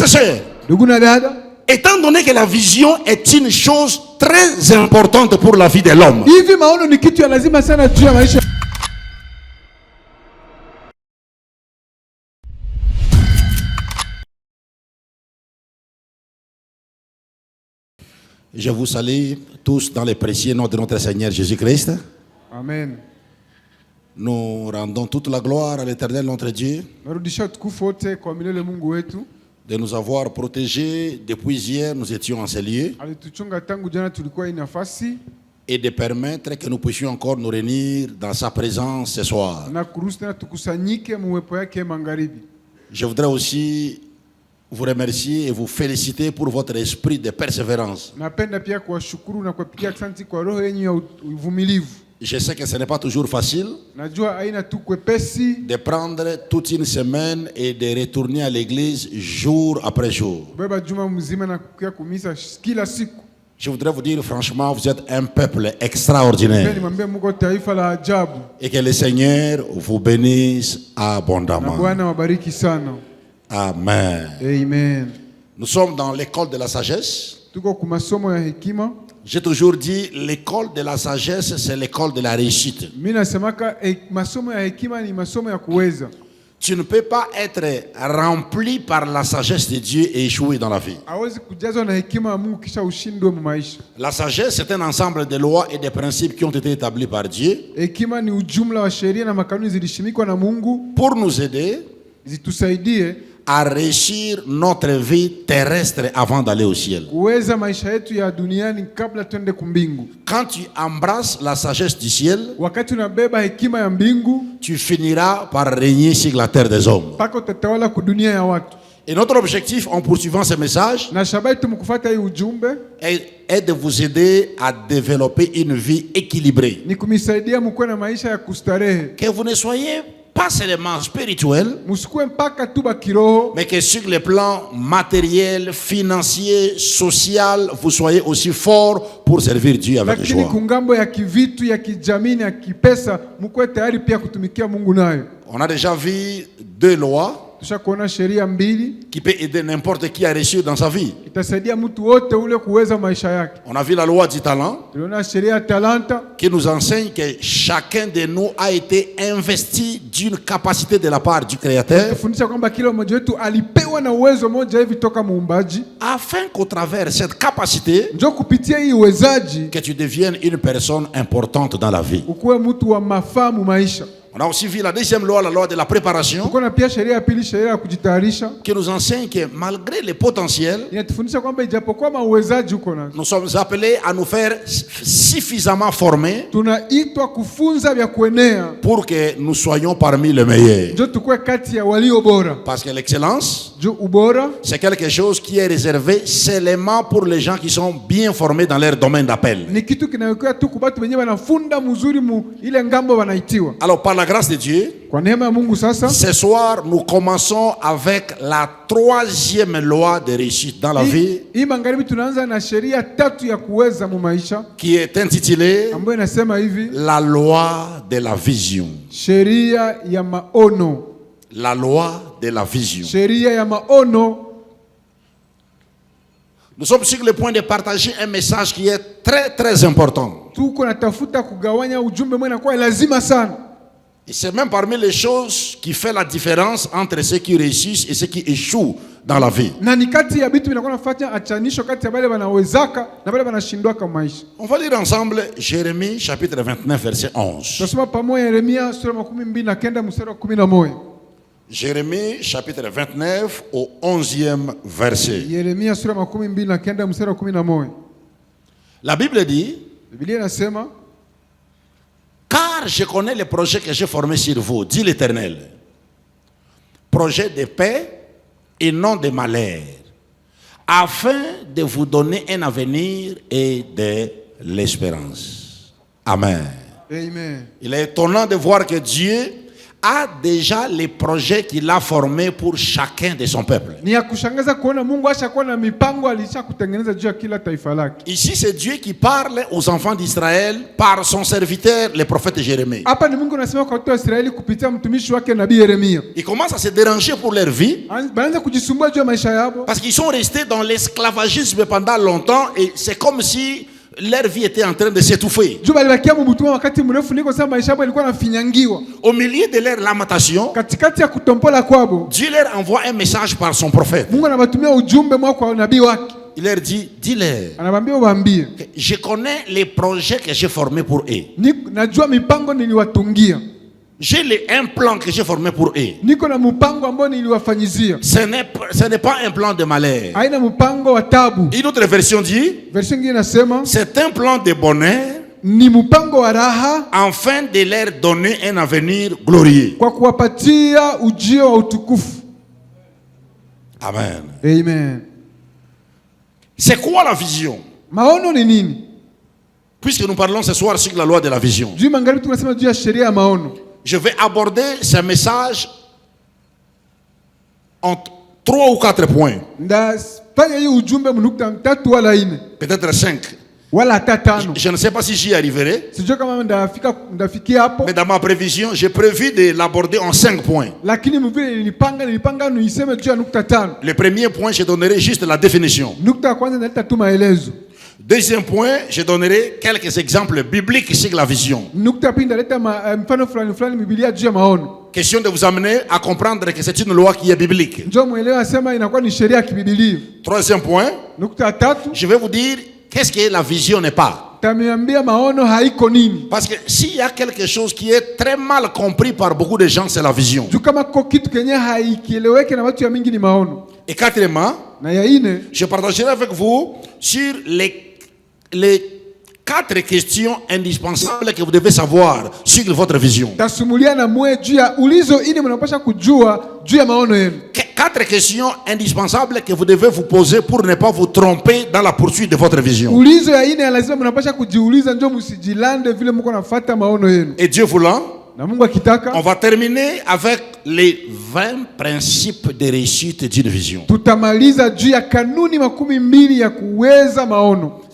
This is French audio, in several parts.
et sœurs, étant donné que la vision est une chose très importante pour la vie de l'homme, je vous salue tous dans le précieux nom de notre Seigneur Jésus-Christ. Amen. Nous rendons toute la gloire à l'Éternel notre Dieu de nous avoir protégés depuis hier. Nous étions en ces lieux et de permettre que nous puissions encore nous réunir dans sa présence ce soir. Je voudrais aussi vous remercier et vous féliciter pour votre esprit de persévérance. Je sais que ce n'est pas toujours facile de prendre toute une semaine et de retourner à l'église jour après jour. Je voudrais vous dire franchement, vous êtes un peuple extraordinaire et que le Seigneur vous bénisse abondamment. Amen. Amen. Nous sommes dans l'école de la sagesse. J'ai toujours dit, l'école de la sagesse, c'est l'école de la réussite. Tu ne peux pas être rempli par la sagesse de Dieu et échouer dans la vie. La sagesse, c'est un ensemble de lois et de principes qui ont été établis par Dieu pour nous aider à réussir notre vie terrestre avant d'aller au ciel. Quand tu embrasses la sagesse du ciel, tu finiras par régner sur la terre des hommes. Et notre objectif en poursuivant ce message est de vous aider à développer une vie équilibrée. Que vous ne soyez pas seulement spirituel, mais que sur le plan matériel, financier, social, vous soyez aussi fort pour servir Dieu avec joie. On a déjà vu 2 lois qui peut aider n'importe qui à réussir dans sa vie. On a vu la loi du talent qui nous enseigne que chacun de nous a été investi d'une capacité de la part du Créateur afin qu'au travers cette capacité que tu deviennes une personne importante dans la vie. On a aussi vu la deuxième loi, la loi de la préparation, qui nous enseigne que malgré les potentiels, nous sommes appelés à nous faire suffisamment formés pour que nous soyons parmi les meilleurs. Parce que l'excellence, c'est quelque chose qui est réservé seulement pour les gens qui sont bien formés dans leur domaine d'appel. Alors par la grâce de Dieu, ce soir nous commençons avec la 3e loi de réussite dans la vie, qui est intitulée la loi de la vision. La loi de la vision. Nous sommes sur le point de partager un message qui est très très important. Et c'est même parmi les choses qui fait la différence entre ceux qui réussissent et ceux qui échouent dans la vie. On va lire ensemble Jérémie chapitre 29 verset 11. Jérémie chapitre 29 au 11e verset. La Bible dit: car je connais les projets que j'ai formés sur vous, dit l'Éternel. Projet de paix et non de malheur, afin de vous donner un avenir et de l'espérance. Amen. Amen. Il est étonnant de voir que Dieu a déjà les projets qu'il a formés pour chacun de son peuple. Ici, c'est Dieu qui parle aux enfants d'Israël par son serviteur, le prophète Jérémie. Il commence à se déranger pour leur vie parce qu'ils sont restés dans l'esclavagisme pendant longtemps et c'est comme si leur vie était en train de s'étouffer. Au milieu de leur lamentation, Dieu leur envoie un message par son prophète. Il leur dit, dis-leur, je connais les projets que j'ai formés pour eux. J'ai un plan que j'ai formé pour eux. Ce n'est pas un plan de malheur. Une autre version dit, c'est un plan de bonheur afin de leur donner un avenir glorieux. Amen. Amen. C'est quoi la vision? Puisque nous parlons ce soir sur la loi de la vision, je vais aborder ce message en 3 ou 4 points. Peut-être 5. Je ne sais pas si j'y arriverai. Mais dans ma prévision, j'ai prévu de l'aborder en 5 points. Le premier point, je donnerai juste la définition. Deuxième point, je donnerai quelques exemples bibliques sur la vision. Question de vous amener à comprendre que c'est une loi qui est biblique. Troisième point, je vais vous dire qu'est-ce que la vision n'est pas. Parce que s'il y a quelque chose qui est très mal compris par beaucoup de gens, c'est la vision. Et quatrièmement, je partagerai avec vous sur les 4 questions indispensables que vous devez savoir sur votre vision. 4 questions indispensables que vous devez vous poser pour ne pas vous tromper dans la poursuite de votre vision. Et Dieu voulant, on va terminer avec les 20 principes de réussite d'une vision.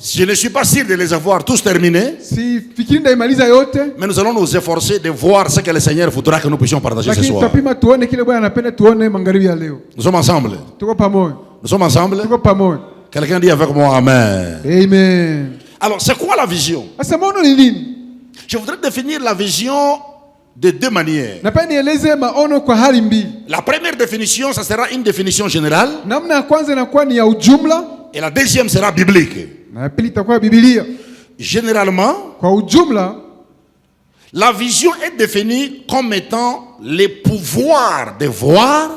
Je ne suis pas sûr de les avoir tous terminés, mais nous allons nous efforcer de voir ce que le Seigneur voudra que nous puissions partager ce soir. Nous sommes ensemble. Nous sommes ensemble. Quelqu'un dit avec moi Amen. Amen. Alors, c'est quoi la vision? Je voudrais définir la vision de 2 manières. La première définition, ça sera une définition générale. Et la deuxième sera biblique. Généralement, la vision est définie comme étant le pouvoir de voir,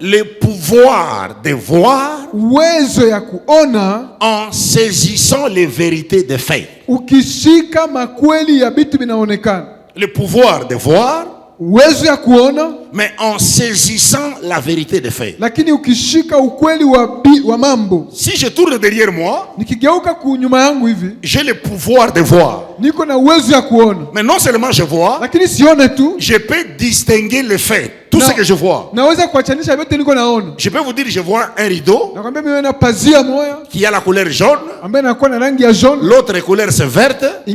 le pouvoir de voir en saisissant les vérités des faits. Le pouvoir de voir, mais en saisissant la vérité des faits. Si je tourne derrière moi, j'ai le pouvoir de voir. Mais non seulement je vois, je peux distinguer les faits. Tout ce que je vois. Je peux vous dire, je vois un rideau qui a la couleur jaune, l'autre couleur c'est verte, et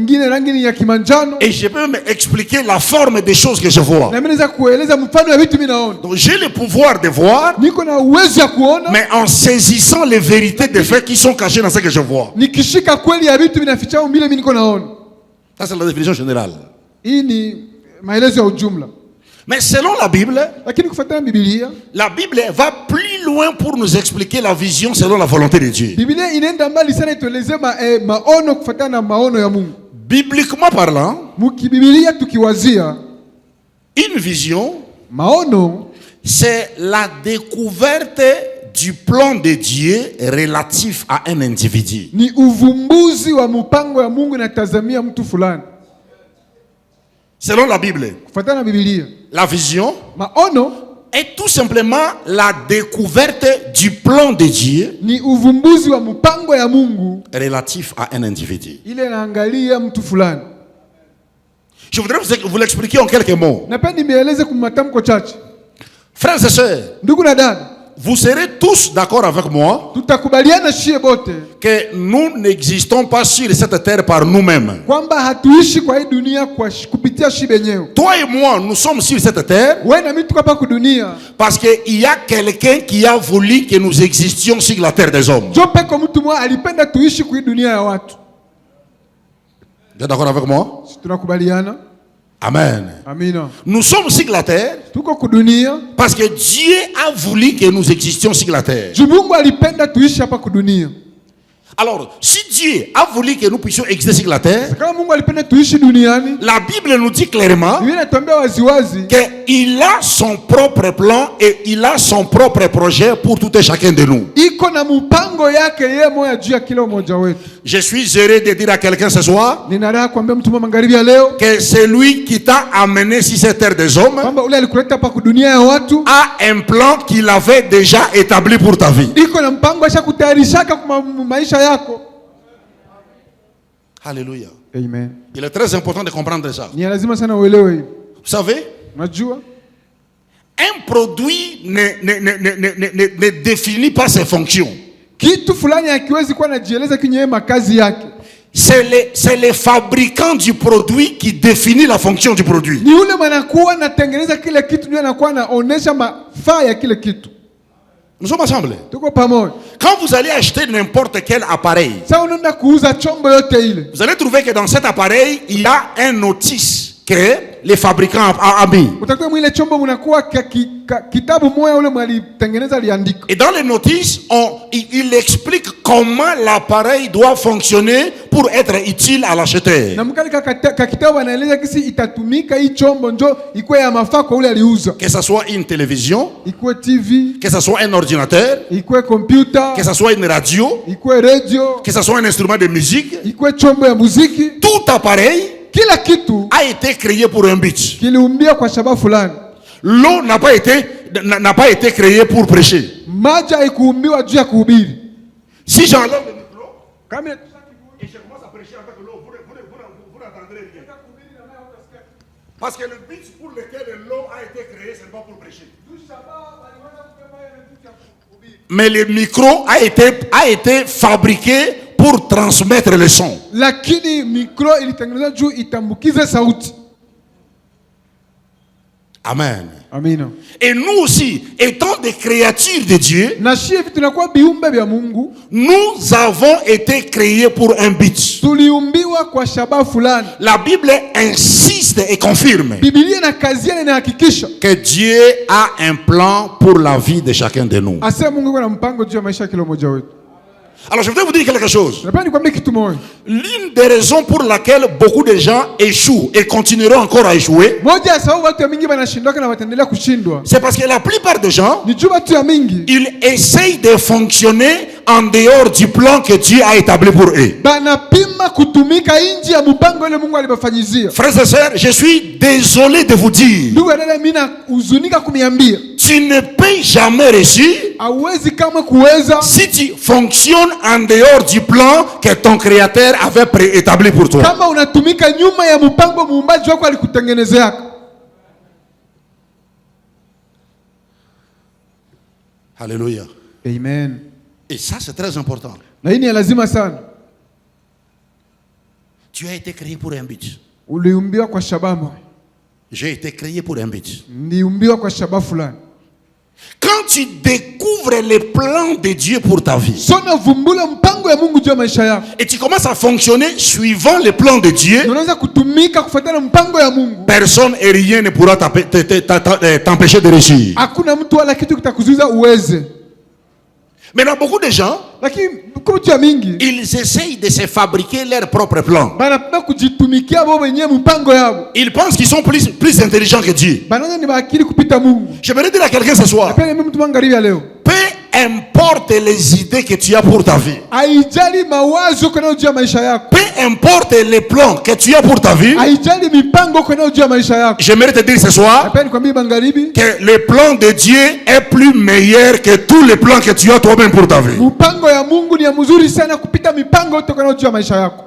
je peux me expliquer la forme des choses que je vois. Donc j'ai le pouvoir de voir, mais en saisissant les vérités des faits qui sont cachées dans ce que je vois. Ça c'est la définition générale. Mais selon la Bible, la Bible va plus loin pour nous expliquer la vision selon la volonté de Dieu. Bibliquement parlant, une vision, c'est la découverte du plan de Dieu relatif à un individu. Selon la Bible, la vision, est tout simplement la découverte du plan de Dieu ni uvumbuzi wa mpango ya Mungu relatif à un individu. ile inaangalia mtu fulani. Je voudrais vous l'expliquer en quelques mots. Napenda nieleze kwa matamko chache. Frères et sœurs, Ndugu na dada, vous serez tous d'accord avec moi tutakubaliana shie bote que nous n'existons pas sur cette terre par nous-mêmes. kwamba hatuishi kwa hii dunia kwa kupitia shi benyewe. Toi et moi, nous sommes sur cette terre Wewe na mimi tuko hapa kudunia. parce qu'il y a quelqu'un qui a voulu que nous existions sur la terre des hommes. Jo peko mtu mmoja alipenda tuishi kwa hii dunia ya watu. Vous êtes d'accord avec moi? Tunakubaliana? Amen. Amina. Nous sommes sur la terre Tuko kudunia. parce que Dieu a voulu que nous existions sur la terre. Mungu alipenda tuishi hapa kudunia. Alors, si Dieu a voulu que nous puissions exister sur la terre, Kama Mungu alipenda tuishi duniani, la Bible nous dit clairement Biblia inatuambia waziwazi qu'il a son propre plan et il a son propre projet pour tout et chacun de nous. iko na mpango yake yeye moja juu ya kila mmoja wetu. Je suis heureux de dire à quelqu'un ce soir Nina raha kuambia mtu mmoja magharibi ya leo que celui qui t'a amené sur cette terre des hommes kwamba ule alikuleta hapa kudunia ya watu a un plan qu'il avait déjà établi pour ta vie. iko na mpango ashakutayarishaka kwa maisha yako. Alléluia. Amen. Il est très important de comprendre ça. Ni lazima sana uelewe hivi. Vous savez, Unajua? un produit ne définit pas ses fonctions. Kitu fulani hakiwezi kuwa najieleza kinyewe makazi yake. C'est le fabricant du produit qui définit la fonction du produit. Ni ule mwanakuwa natengeneza kile kitu ndio anakuwa anaonesha mafaa ya kile kitu. Nous sommes ensemble. Tuko pamoja. Quand vous allez acheter n'importe quel appareil, Sasa unaenda kuuza chombo yote ile. vous allez trouver que dans cet appareil, il y a un notice que les fabricants ont mis. Utakuwa mwile chombo mnakuwa kitabu moja ule mwalitengeneza aliandika. Et dans les notices, il explique comment l'appareil doit fonctionner pour être utile à l'acheteur. Na mkali kitabu anaeleza kisi itatumika hii chombo njo ikuwe ya mafaa kwa ule aliuza. Que ce soit une télévision, Ikuwe TV, que ce soit un ordinateur, ikuwe computer, que ce soit une radio, ikuwe radio, que ce soit un instrument de musique, ikuwe chombo ya muziki. tout appareil Kila kitu a été créé pour un but. kiliumbia kwa sababu fulani. L'eau n'a pas été créée pour prêcher. Maji haikuumbiwa juu ya kuhubiri. Si j'enlève le micro Kama et je commence à prêcher avec l'eau, vous n'entendrez rien. Parce que le but pour lequel l'eau a été créée, ce n'est pas pour prêcher. Mais le micro a été fabriqué pour transmettre le son. Lakini mikro ilitengenezwa juu itambukize sauti. Amen. Amina. Et nous aussi, étant des créatures de Dieu, Na shie vitu tunakuwa biumbe vya Mungu, nous avons été créés pour un but. tuliumbiwa kwa shabaha fulani. La Bible insiste et confirme Biblia na kazi yake inahakikisha que Dieu a un plan pour la vie de chacun de nous. asema Mungu yuko na mpango juu ya maisha ya kila mmoja wetu. Alors je voudrais vous dire quelque chose. Napenda nikwambie kitu moja. L'une des raisons pour laquelle beaucoup de gens échouent et continueront encore à échouer, Moja ya sababu watu wengi wanashindwa na wataendelea kushindwa. c'est parce que la plupart des gens, Ni juu watu wengi ils essayent de fonctionner en dehors du plan que Dieu a établi pour eux. banapima kutumika nje ya mpango ile Mungu alibafanyizia. Frères et sœurs, je suis désolé de vous dire, Ndugu dada, mimi nahuzunika kuniambia, tu ne peux jamais réussir hauwezi kama kuweza si tu fonctionnes en dehors du plan que ton Créateur avait préétabli pour toi. kama unatumika nyuma ya mpango muumbaji wako alikutengenezea. Alléluia. Amen. Et ça, c'est très important. Na hii ni lazima sana. Tu as été créé pour un but. Uliumbiwa kwa shabaha. J'ai été créé pour un but. Niumbiwa kwa shabaha fulani. Quand tu découvres les plans de Dieu pour ta vie, Sona vumbula mpango ya Mungu juu ya maisha yako. et tu commences à fonctionner suivant les plans de Dieu, Unaanza kutumika kufuatana mpango ya Mungu. personne et rien ne pourra t'empêcher de réussir. Hakuna mtu wala kitu kitakuzuiza uweze. Maintenant, beaucoup de gens, Lakini kwa mtu ya mingi ils essayent de se fabriquer leur propre plan. banapenda kujitumikia wao wenyewe mpango yao. Ils pensent qu'ils sont plus intelligents que Dieu. Banaona ni bakili kupita Mungu. Je voudrais dire à quelqu'un ce soir, Napenda mimi mtu magharibi ya leo. peu importe les idées que tu as pour ta vie, haijali mawazo uko nayo juu ya maisha yako, peu importe les plans que tu as pour ta vie, haijali mipango uko nayo juu ya maisha yako. j'aimerais te dire ce soir Napenda nikwambie magharibi, que le plan de Dieu est plus meilleur que tous les plans que tu as toi-même pour ta vie. mpango ya Mungu ni ya mzuri sana kupita mipango yote uko nayo juu ya maisha yako.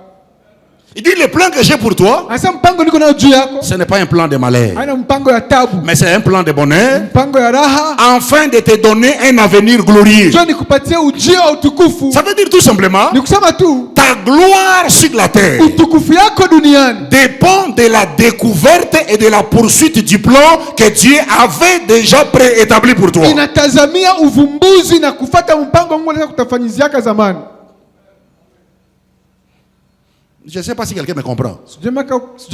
Il dit le plan que j'ai pour toi, Asa mpango niko nayo juu yako, ce n'est pas un plan de malheur, haina mpango ya tabu, mais c'est un plan de bonheur, mpango ya raha, afin de te donner un avenir glorieux. njoo nikupatie ujio wa utukufu. Ça veut dire tout simplement, Ni kusema tu ta gloire sur la terre utukufu yako duniani dépend de la découverte et de la poursuite du plan que Dieu avait déjà préétabli pour toi. inatazamia uvumbuzi na kufata mpango Mungu anataka kutafanyiziaka zamani. Je ne sais pas si quelqu'un me comprend. Sijui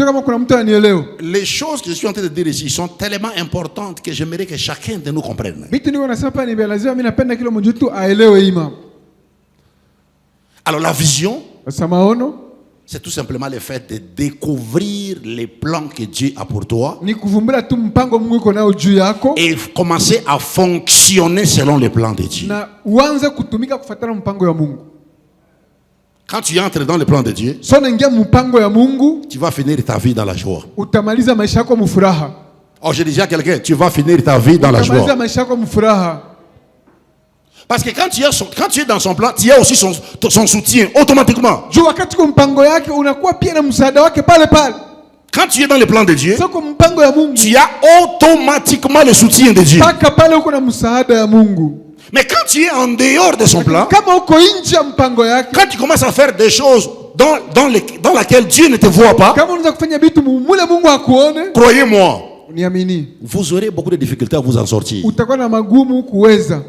kama kuna mtu ananielewa. Les choses que je suis en train de dire ici sont tellement importantes que j'aimerais que chacun de nous comprenne. Vitu niko nasema hapa ni vya lazima, mimi napenda kila mmoja wetu aelewe hii mambo. Alors la vision, Sasa maono c'est tout simplement le fait de découvrir les plans que Dieu a pour toi ni kuvumbura tu mpango Mungu iko nao juu yako et commencer à fonctionner selon les plans de Dieu. na uanze kutumika kufuatana mpango ya Mungu. Quand tu entres dans le plan de Dieu, So naingia mpango ya Mungu, tu vas finir ta vie dans la joie. utamaliza maisha yako mfuraha. Oh, je disais à quelqu'un, tu vas finir ta vie dans la Utamaliza joie. maisha yako mfuraha. Parce que quand tu es dans son plan, tu as aussi son soutien automatiquement. Juu wakati kwa mpango yake unakuwa pia na msaada wake pale pale. Quand tu es dans le plan de Dieu, So kwa mpango ya Mungu, tu as automatiquement le soutien de Dieu. paka pale uko na msaada ya Mungu. Mais quand tu es en dehors de son plan, Kama uko nje ya mpango yake, quand tu commences à faire des choses dans laquelle Dieu ne te voit pas, kama unaweza kufanya vitu mule Mungu akuone, croyez-moi, uniamini, vous aurez beaucoup de difficultés à vous en sortir. utakuwa na magumu kuweza.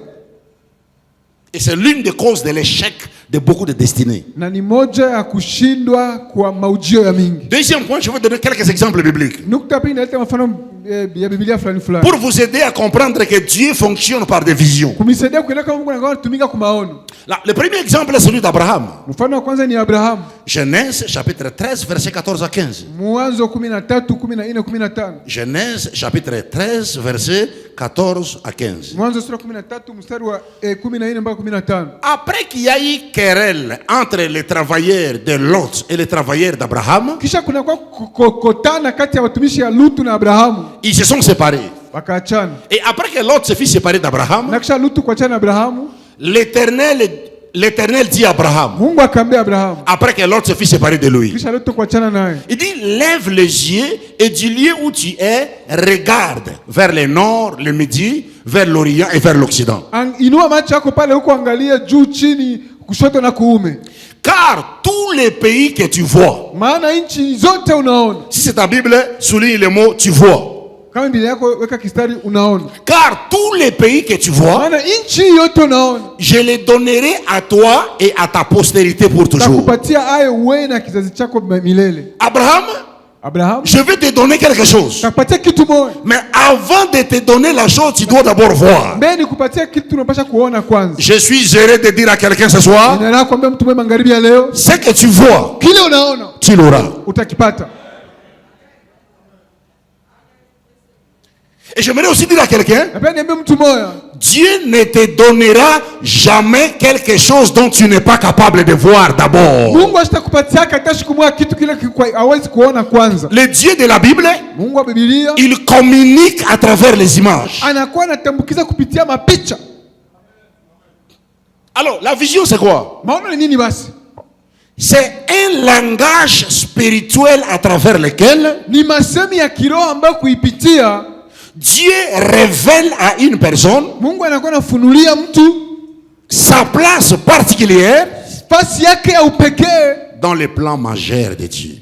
Et c'est l'une des causes de l'échec de beaucoup de destinées. Na ni moja ya kushindwa kwa maujio ya mingi. Deuxième point, je vais donner quelques exemples bibliques. Nukta pili naleta mfano ya Biblia fulani fulani. Pour vous aider à comprendre que Dieu fonctionne par des visions. Kumisaidia kuelewa kama Mungu anatumika kwa maono. Là, le premier exemple est celui d'Abraham. Mfano wa kwanza ni Abraham. Genèse chapitre 13, versets 14 à 15. Mwanzo 13, 14, 15. Genèse chapitre 13, versets 14 à 15. Mwanzo sura 13 mstari wa 14 mpaka 15. Après qu'il y a eu querelle entre les travailleurs de Lot et les travailleurs d'Abraham, Kisha kuna kwa kukotana kati ya watumishi ya Lutu na Abrahamu. ils se sont séparés. Wakaachana. Et après que Lot se fit séparer d'Abraham, Na kisha Lutu kuachana na Abrahamu, l'Éternel dit à Abraham, Mungu akaambia Abrahamu. après que Lot se fit séparer de lui, Kisha Lutu kuachana naye. il dit, lève les yeux et du lieu où tu es, regarde vers le nord, le midi, vers l'Orient et vers l'Occident. Inua macho yako pale huko, angalia juu chini, kushoto na kuume. Car tous les pays que tu vois, Maana nchi zote unaona. si c'est ta Bible, souligne le mot tu vois. Kama Biblia yako weka kistari unaona. Car tous les pays que tu vois, Maana nchi yote unaona. je les donnerai à toi et à ta postérité pour toujours. Takupatia ayo wewe na kizazi chako milele. Abraham, Je vais te donner quelque chose. takupatia kitu moja. Mais avant de te donner la chose, tu dois d'abord voir. Mbele nikupatia kitu unapasha kuona kwanza. Je suis heureux de dire à quelqu'un ce soir, Ninaenda kuambia mtu mwema magharibi ya leo, ce que tu vois, kile unaona tu l'auras. utakipata. Et j'aimerais aussi dire à quelqu'un, Napenda niambie mtu moja, Dieu ne te donnera jamais quelque chose dont tu n'es pas capable de voir d'abord. Mungu asitakupatia hata siku moja kitu kile hawezi kuona kwanza. Le Dieu de la Bible, Mungu wa Biblia il communique à travers les images. anakuwa anatambukiza kupitia mapicha. Alors, la vision c'est quoi? Maono ni nini basi? C'est un langage spirituel à travers lequel Ni masemi ya kiroho ambayo kuipitia Dieu révèle à une personne Mungu anakuwa anafunulia mtu sa place particulière nafasi yake ya upekee dans le plan majeur de Dieu.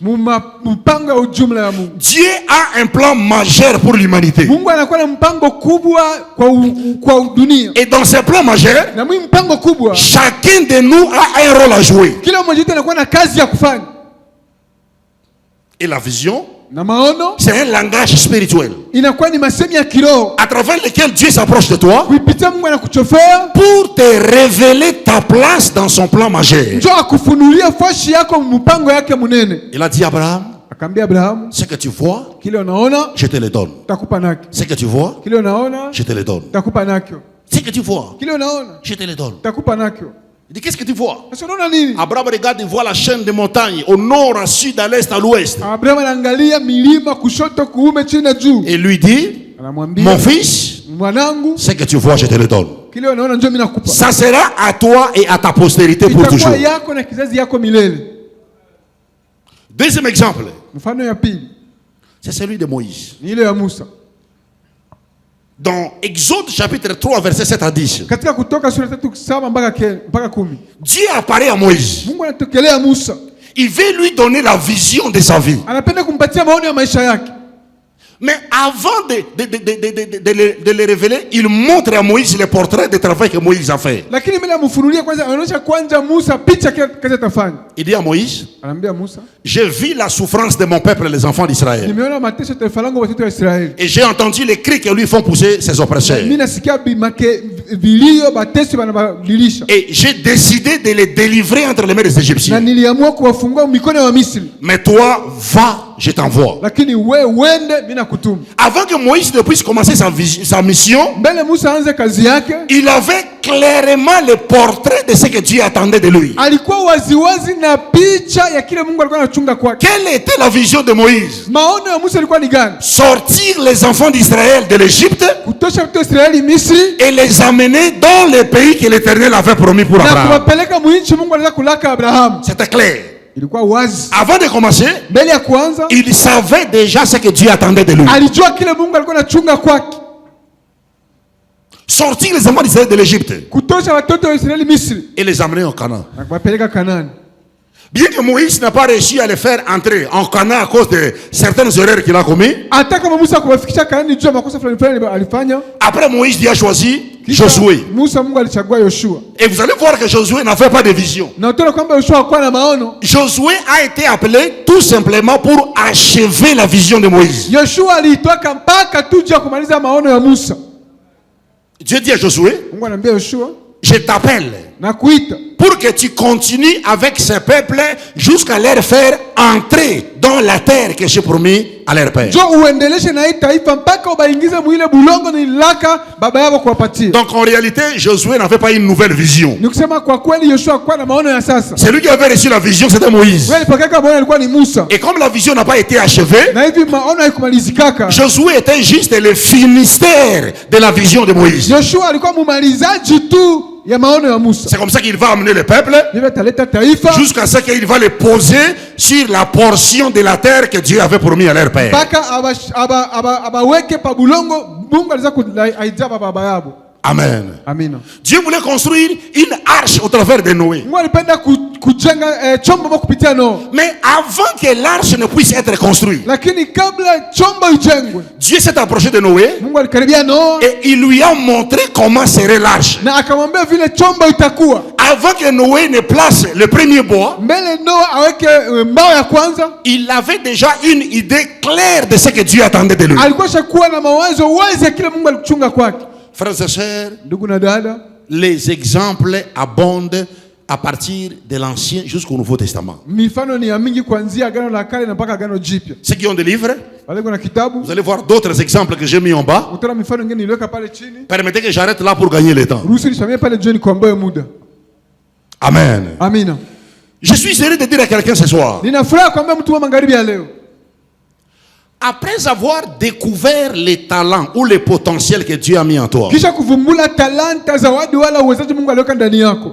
mpango ya ujumla ya Mungu. Dieu a un plan majeur pour l'humanité. Mungu anakuwa na mpango kubwa kwa dunia. Et dans ce plan majeur, Na mwi mpango kubwa, chacun de nous a un rôle à jouer. kila mmoja wetu anakuwa na kazi ya kufanya. Et la vision, Na maono c'est un langage spirituel inakuwa ni masemi ya kiroho à travers lequel Dieu s'approche de toi kuipitia Mungu anakuchofea pour te révéler ta place dans son plan majeur. njoo akufunulia fashi yako mpango yake munene. Il a dit à Abraham, Akaambia Abrahamu, ce que tu vois, kile unaona je te le donne. takupa nakyo. Ce que tu vois, Kile unaona je te le donne. takupa nakyo. Ce que tu vois, kile unaona je te le donne. takupa nakyo. Il dit, qu'est-ce que tu vois? Sasa unaona nini? Abraham regarde, il voit la chaîne de montagnes au nord, à sud, à l'est, à l'ouest. Abraham anaangalia milima kushoto, kuume, chini na juu. Et lui dit, Anamwambia, mon fils, mwanangu, ce que tu vois, je te le donne. kile unaona njoo mimi nakupa. Ça sera à toi et à ta postérité pour toujours. Itakuwa yako na kizazi yako milele. Deuxième exemple, Mfano ya pili c'est celui de Moïse. ni ile ya Musa. Dans Exode chapitre 3, verset 7 à 10, Katika Kutoka sura 3:7 mpaka 10. Dieu apparaît à Moïse. Mungu anatokelea Musa. Il veut lui donner la vision de sa vie. Anapenda kumpatia maono ya maisha yake. Mais avant de le révéler, il montre à Moïse les portraits de travail que Moïse a fait. Lakini mbele amfunulia kwanza, anaonyesha kwanza Musa picha kazi atafanya. Il dit à Moïse, Anamwambia Musa, j'ai vu la souffrance de mon peuple, les enfants d'Israël. nimeona mateso ya taifa langu watoto wa Israeli. Et j'ai entendu les cris que lui font pousser ses oppresseurs. Mimi nasikia vilio mateso wanabadilisha. Et j'ai décidé de les délivrer entre les mains des Na Égyptiens. niliamua kuwafungua mikono ya Misri. Mais toi, va, je t'envoie. Lakini uende mimi nakutuma. Avant que Moïse ne puisse commencer sa mission, Mbele Musa aanze kazi yake, il avait clairement le portrait de ce que Dieu attendait de lui. alikuwa waziwazi na picha ya kile Mungu alikuwa anachunga kwake. Quelle était la vision de Moïse? Maono ya Musa ilikuwa ni gani? Sortir les enfants d'Israël de l'Égypte Kutosha watoto wa Israeli Misri et les amener dans le pays que l'Éternel avait promis pour na Abraham. kuwapeleka mwinchi Mungu aliweza kulaka Abrahamu. C'était clair. Ilikuwa wazi. Avant de commencer, Mbele ya kwanza il savait déjà ce que Dieu attendait de lui. alijua kile Mungu alikuwa anachunga kwake. Sortir les enfants d'Israël de l'Égypte Kutosha watoto wa Israeli Misri et les amener au Canaan. na kuwapeleka Kanaani. Bien que Moïse n'a pas réussi à les faire entrer en Canaan à cause de certaines erreurs qu'il a commises, Hata kama Musa kuwafikisha Kanaani juu ya makosa fulani alifanya. après Moïse Dieu a choisi Kisha Josué. Musa Mungu alichagua Yoshua. Et vous allez voir que Josué n'avait pas de vision. Na utaona kwamba Yoshua hakuwa na maono. Josué a été appelé tout simplement pour achever la vision de Moïse. Yoshua aliitoka mpaka tu juu ya kumaliza maono ya Musa. Dieu dit à Josué, Mungu anamwambia Yoshua, je t'appelle na kuita pour que tu continues avec ce peuple jusqu'à leur faire entrer dans la terre que j'ai promis à leur père. jo uendeleshe na hii taifa mpaka ubaingize mwile bulongo nililaka baba yako kuwapatia. Donc en réalité, Josué n'avait pas une nouvelle vision. Ni kusema kwa kweli Yoshua hakuwa na maono ya sasa. Celui qui avait reçu la vision, c'était Moïse. Wewe alipokea maono alikuwa ni Musa. Et comme la vision n'a pas été achevée, Na hivi maono haikumalizikaka. Josué était juste le finistère de la vision de Moïse. Yoshua alikuwa mumalizaji tu ya maono ya Musa. C'est comme ça qu'il va amener le peuple Hivi ataleta taifa jusqu'à ce qu'il va les poser sur la portion de la terre que Dieu avait promis à leur père. mpaka abaweke pa bulongo Mungu aliza kuaidia baba yabo. Amen. Amina. Dieu voulait construire une arche au travers de Noé. Mungu alipenda kujenga chombo kwa kupitia Noa. Mais avant que l'arche ne puisse être construite, Lakini kabla chombo ijengwe, Dieu s'est approché de Noé Mungu alikaribia Noa et il lui a montré comment serait l'arche. na akamwambia vile chombo itakuwa. Avant que Noé ne place le premier bois, Mbele Noa aweke mbao ya kwanza, il avait déjà une idée claire de ce que Dieu attendait de lui. alikuwa shakuwa na mawazo wazi ya kile Mungu alichunga kwake. Frères et sœurs, Ndugu na dada, les exemples abondent à partir de l'Ancien jusqu'au Nouveau Testament. mifano ni ya mingi kuanzia Agano la Kale na mpaka Agano Jipya. Ceux qui ont des livres, Wale kuna kitabu, vous allez voir d'autres exemples que j'ai mis en bas. utaona mifano ingine niliweka pale chini. Permettez que j'arrête là pour gagner le temps. Ruhusu nisomee pale jioni kuomba muda. Amen. Amina. Je suis heureux de dire à quelqu'un ce soir, Nina furaha kuambia mtu wa magharibi ya leo, après avoir découvert les talents ou les potentiels que Dieu a mis en toi, kisha kuvumbula talanta, zawadi wala uwezaji Mungu aliweka ndani yako,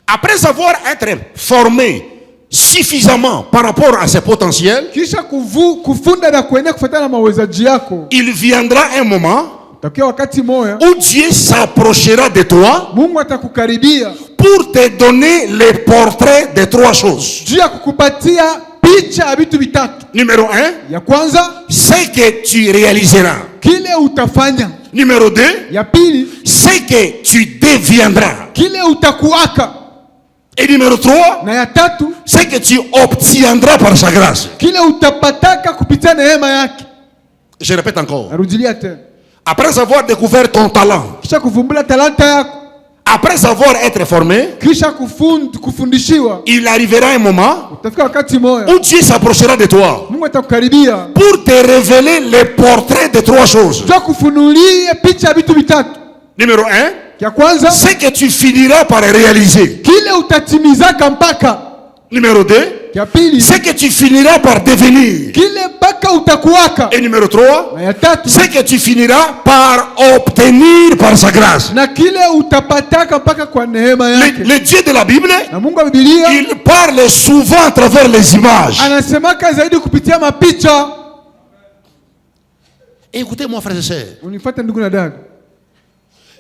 après avoir été formé suffisamment par rapport à ses potentiels, kisha kufunda na kuenea kufuatana na mawezaji yako, il viendra un moment takia wakati moya où Dieu s'approchera de toi Mungu atakukaribia pour te donner les portraits de trois choses. juu ya kukupatia picha ya vitu vitatu. Numéro 1, Ya kwanza, ce que tu réaliseras. kile utafanya. Numéro 2, Ya pili, ce que tu deviendras. kile utakuaka. Et numéro 3, Na ya tatu, ce que tu obtiendras par sa grâce. kile utapataka kupitia neema yake. Je répète encore. Narudilia tena. Après avoir découvert ton talent, Kisha kuvumbula talanta yako, après avoir été formé, kisha kufundishiwa, il arrivera un moment utafika wakati moya où Dieu s'approchera de toi Mungu atakukaribia pour te révéler les portraits de trois choses. juu kufunulia picha ya vitu vitatu. Numéro 1, Kia kwanza, c'est que tu finiras par réaliser. kile utatimizaka mpaka. Numéro 2, Kia pili, c'est que tu finiras par devenir. kile mpaka utakuwaka. Et numéro 3, Na ya tatu, c'est que tu finiras par obtenir par sa grâce. na kile utapataka mpaka kwa neema yake. Le Dieu de la Bible, Na Mungu wa Biblia il parle souvent à travers les images. anasemaka zaidi kupitia mapicha. Écoutez-moi, frères et sœurs. Unifuate ndugu na dada,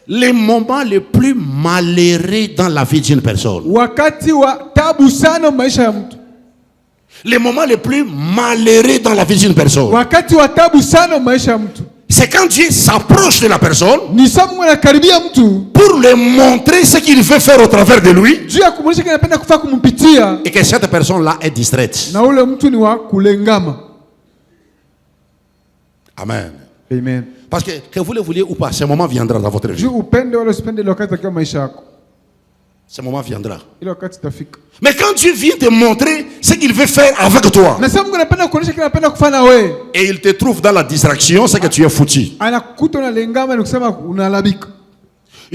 Les moments les plus malheureux dans la vie d'une personne, wakati wa tabu sana maisha ya mtu, les moments les plus malheureux dans la vie d'une personne, wakati wa tabu sana maisha ya mtu c'est quand Dieu s'approche de la personne ni saa Mungu anakaribia mtu pour lui montrer ce qu'il veut faire au travers de lui juu ya kumwonyesha kile anapenda kufaa kumpitia, et que cette personne-là est distraite. na ule mtu ni wa kulengama. Amen. Amen. Parce que vous le vouliez ou pas, ce moment viendra dans votre vie. Juu upende wala usipende, ile wakati takiwa maisha yako, Ce moment viendra. ile wakati itafika. Mais quand Dieu vient te montrer ce qu'il veut faire avec toi Na sasa Mungu anapenda kuonyesha kile anapenda kufanya wewe, et il te trouve dans la distraction, c'est que tu es foutu. anakukuta unalengama, ni kusema unalabika.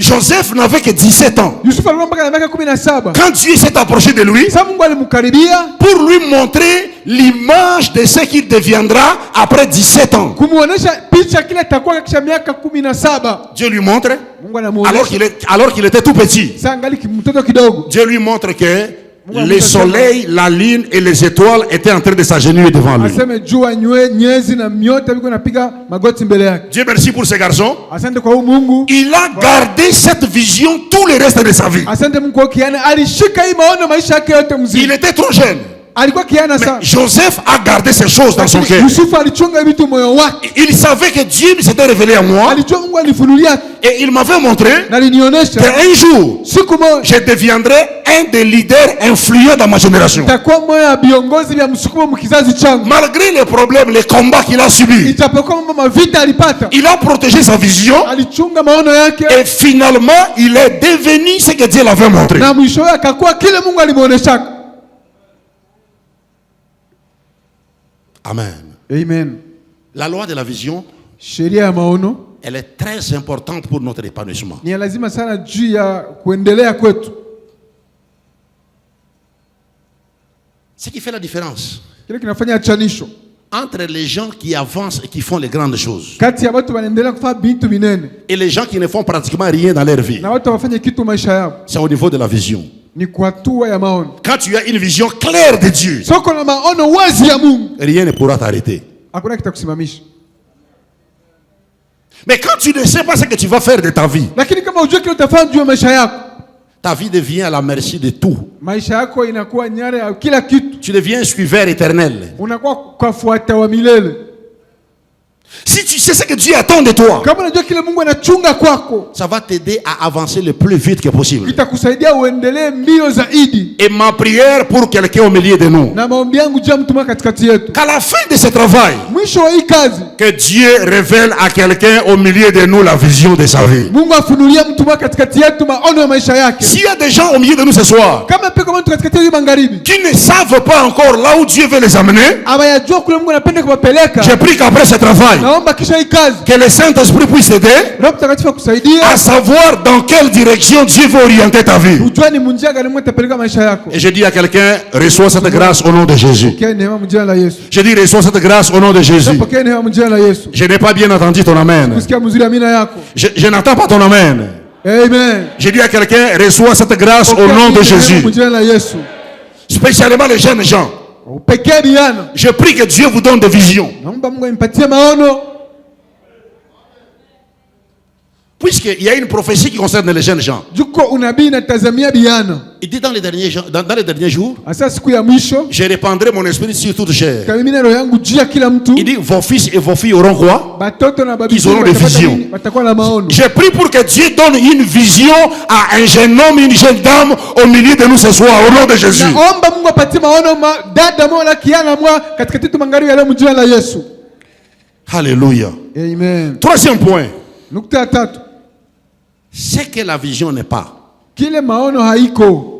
Joseph n'avait que 17 ans. Yusufu alikuwa mpaka na miaka 17. Quand Dieu s'est approché de lui Sasa Mungu alimkaribia pour lui montrer l'image de ce qu'il deviendra après 17 ans. kumuonesha picha kile atakuwa kisha miaka 17. Dieu lui montre, Mungu anamuonesha alors qu'il était tout petit, sasa angali mtoto kidogo. Dieu lui montre que le soleil, la lune et les étoiles étaient en train de s'agenouiller devant lui. Aseme jua, nyezi na nyota biko napiga magoti mbele yake. Dieu merci pour ce garçon. Asante kwa huyu Mungu. Il a gardé cette vision tout le reste de sa vie. Asante Mungu kwa kiana, alishika hii maono maisha yake yote Il mzima. était trop jeune. Alikuwa kiana Mais sana. Joseph a gardé ces choses dans son cœur. Yusufu alichunga vitu moyo wake. Il savait que Dieu s'était révélé à moi Alijua Mungu alifunulia et il m'avait montré na alinionyesha qu'un jour, siku moja je deviendrai un des leaders influents dans ma génération. itakuwa moyo ya viongozi vya msukumo mkizazi changu. Malgré les problèmes, les combats qu'il a subis, Itapokuwa mambo mavita alipata, il a protégé sa vision alichunga maono yake, et finalement, il est devenu ce que Dieu l'avait montré. na mwisho wake akakuwa kile Mungu alimuonesha. Amen. Amen. La loi de la vision, Sheria ya maono elle est très importante pour notre épanouissement. ni lazima sana juu ya kuendelea kwetu. Ce qui fait la différence Kile kinafanya chanisho entre les gens qui avancent et qui font les grandes choses kati ya watu wanaendelea kufanya vitu vinene et les gens qui ne font pratiquement rien dans leur vie, na watu wafanye kitu maisha yao, c'est au niveau de la vision. ni kwa hatua ya maono. Quand tu as une vision claire de Dieu, Soko na maono wazi ya Mungu, rien ne pourra t'arrêter. hakuna kitakusimamisha. Mais quand tu ne sais pas ce que tu vas faire de ta vie, Lakini kama ujue kile utafanya juu ya maisha yako, ta vie devient à la merci de tout. maisha yako inakuwa nyara ya kila kitu, Tu deviens un suiveur éternel. unakuwa kafuata wa milele. Si tu sais ce que Dieu attend de toi, Kama unajua kile Mungu anachunga kwako, ça va t'aider à avancer le plus vite que possible. itakusaidia uendelee mbio zaidi. Et ma prière pour quelqu'un au milieu de nous, Na maombi yangu juu ya mtu mmoja katikati yetu, qu'à la fin de ce travail, mwisho wa hii kazi, que Dieu révèle à quelqu'un au milieu de nous la vision de sa vie. Mungu afunulie mtu mmoja katikati yetu maono ya maisha yake. S'il y a des gens au milieu de nous ce soir Kama peko mtu katikati yetu magharibi, qui ne savent pas encore là où Dieu veut les amener, abayajua kule Mungu anapenda kuwapeleka, je prie qu'après ce travail, naomba kisha hii kazi que le Saint-Esprit puisse t'aider Roho Mtakatifu akusaidia à savoir dans quelle direction Dieu veut orienter ta vie. ujue ni munjia gani Mungu atapeleka maisha yako. Et je dis à quelqu'un, reçois cette grâce au nom de Jésus. Pokea neema mjina la Yesu. Je dis, reçois cette grâce au nom de Jésus. Pokea neema mjina la Yesu. Je n'ai pas bien entendu ton amen. Kusikia mzuri amina yako. Je n'entends pas ton amen. Amen. Je dis à quelqu'un, reçois cette grâce au nom de Jésus. Mjina la Yesu. Spécialement les jeunes gens. Pekee vijana. Je prie que Dieu vous donne des visions. Naomba Mungu anipatie maono. Puisqu'il y a une prophétie qui concerne les jeunes gens. Juko unabii natazamia vijana. Il dit dans les derniers jours, Asa siku ya mwisho, je répandrai mon esprit sur toute chair. tamimina roho yangu juu ya kila mtu. Il dit, vos fils et vos filles auront quoi? Batoto na babi Ils auront des visions. watakuwa na maono. Je prie pour que Dieu donne une vision à un jeune homme, une jeune dame au milieu de nous ce soir, au nom de Jésus. Naomba Mungu apatie maono dada moja kiana moja katikati yetu magharibi ya leo mjina la Yesu. Alléluia. Amen. Troisième point. Nukta ya tatu. C'est que la vision n'est pas. Kile maono haiko.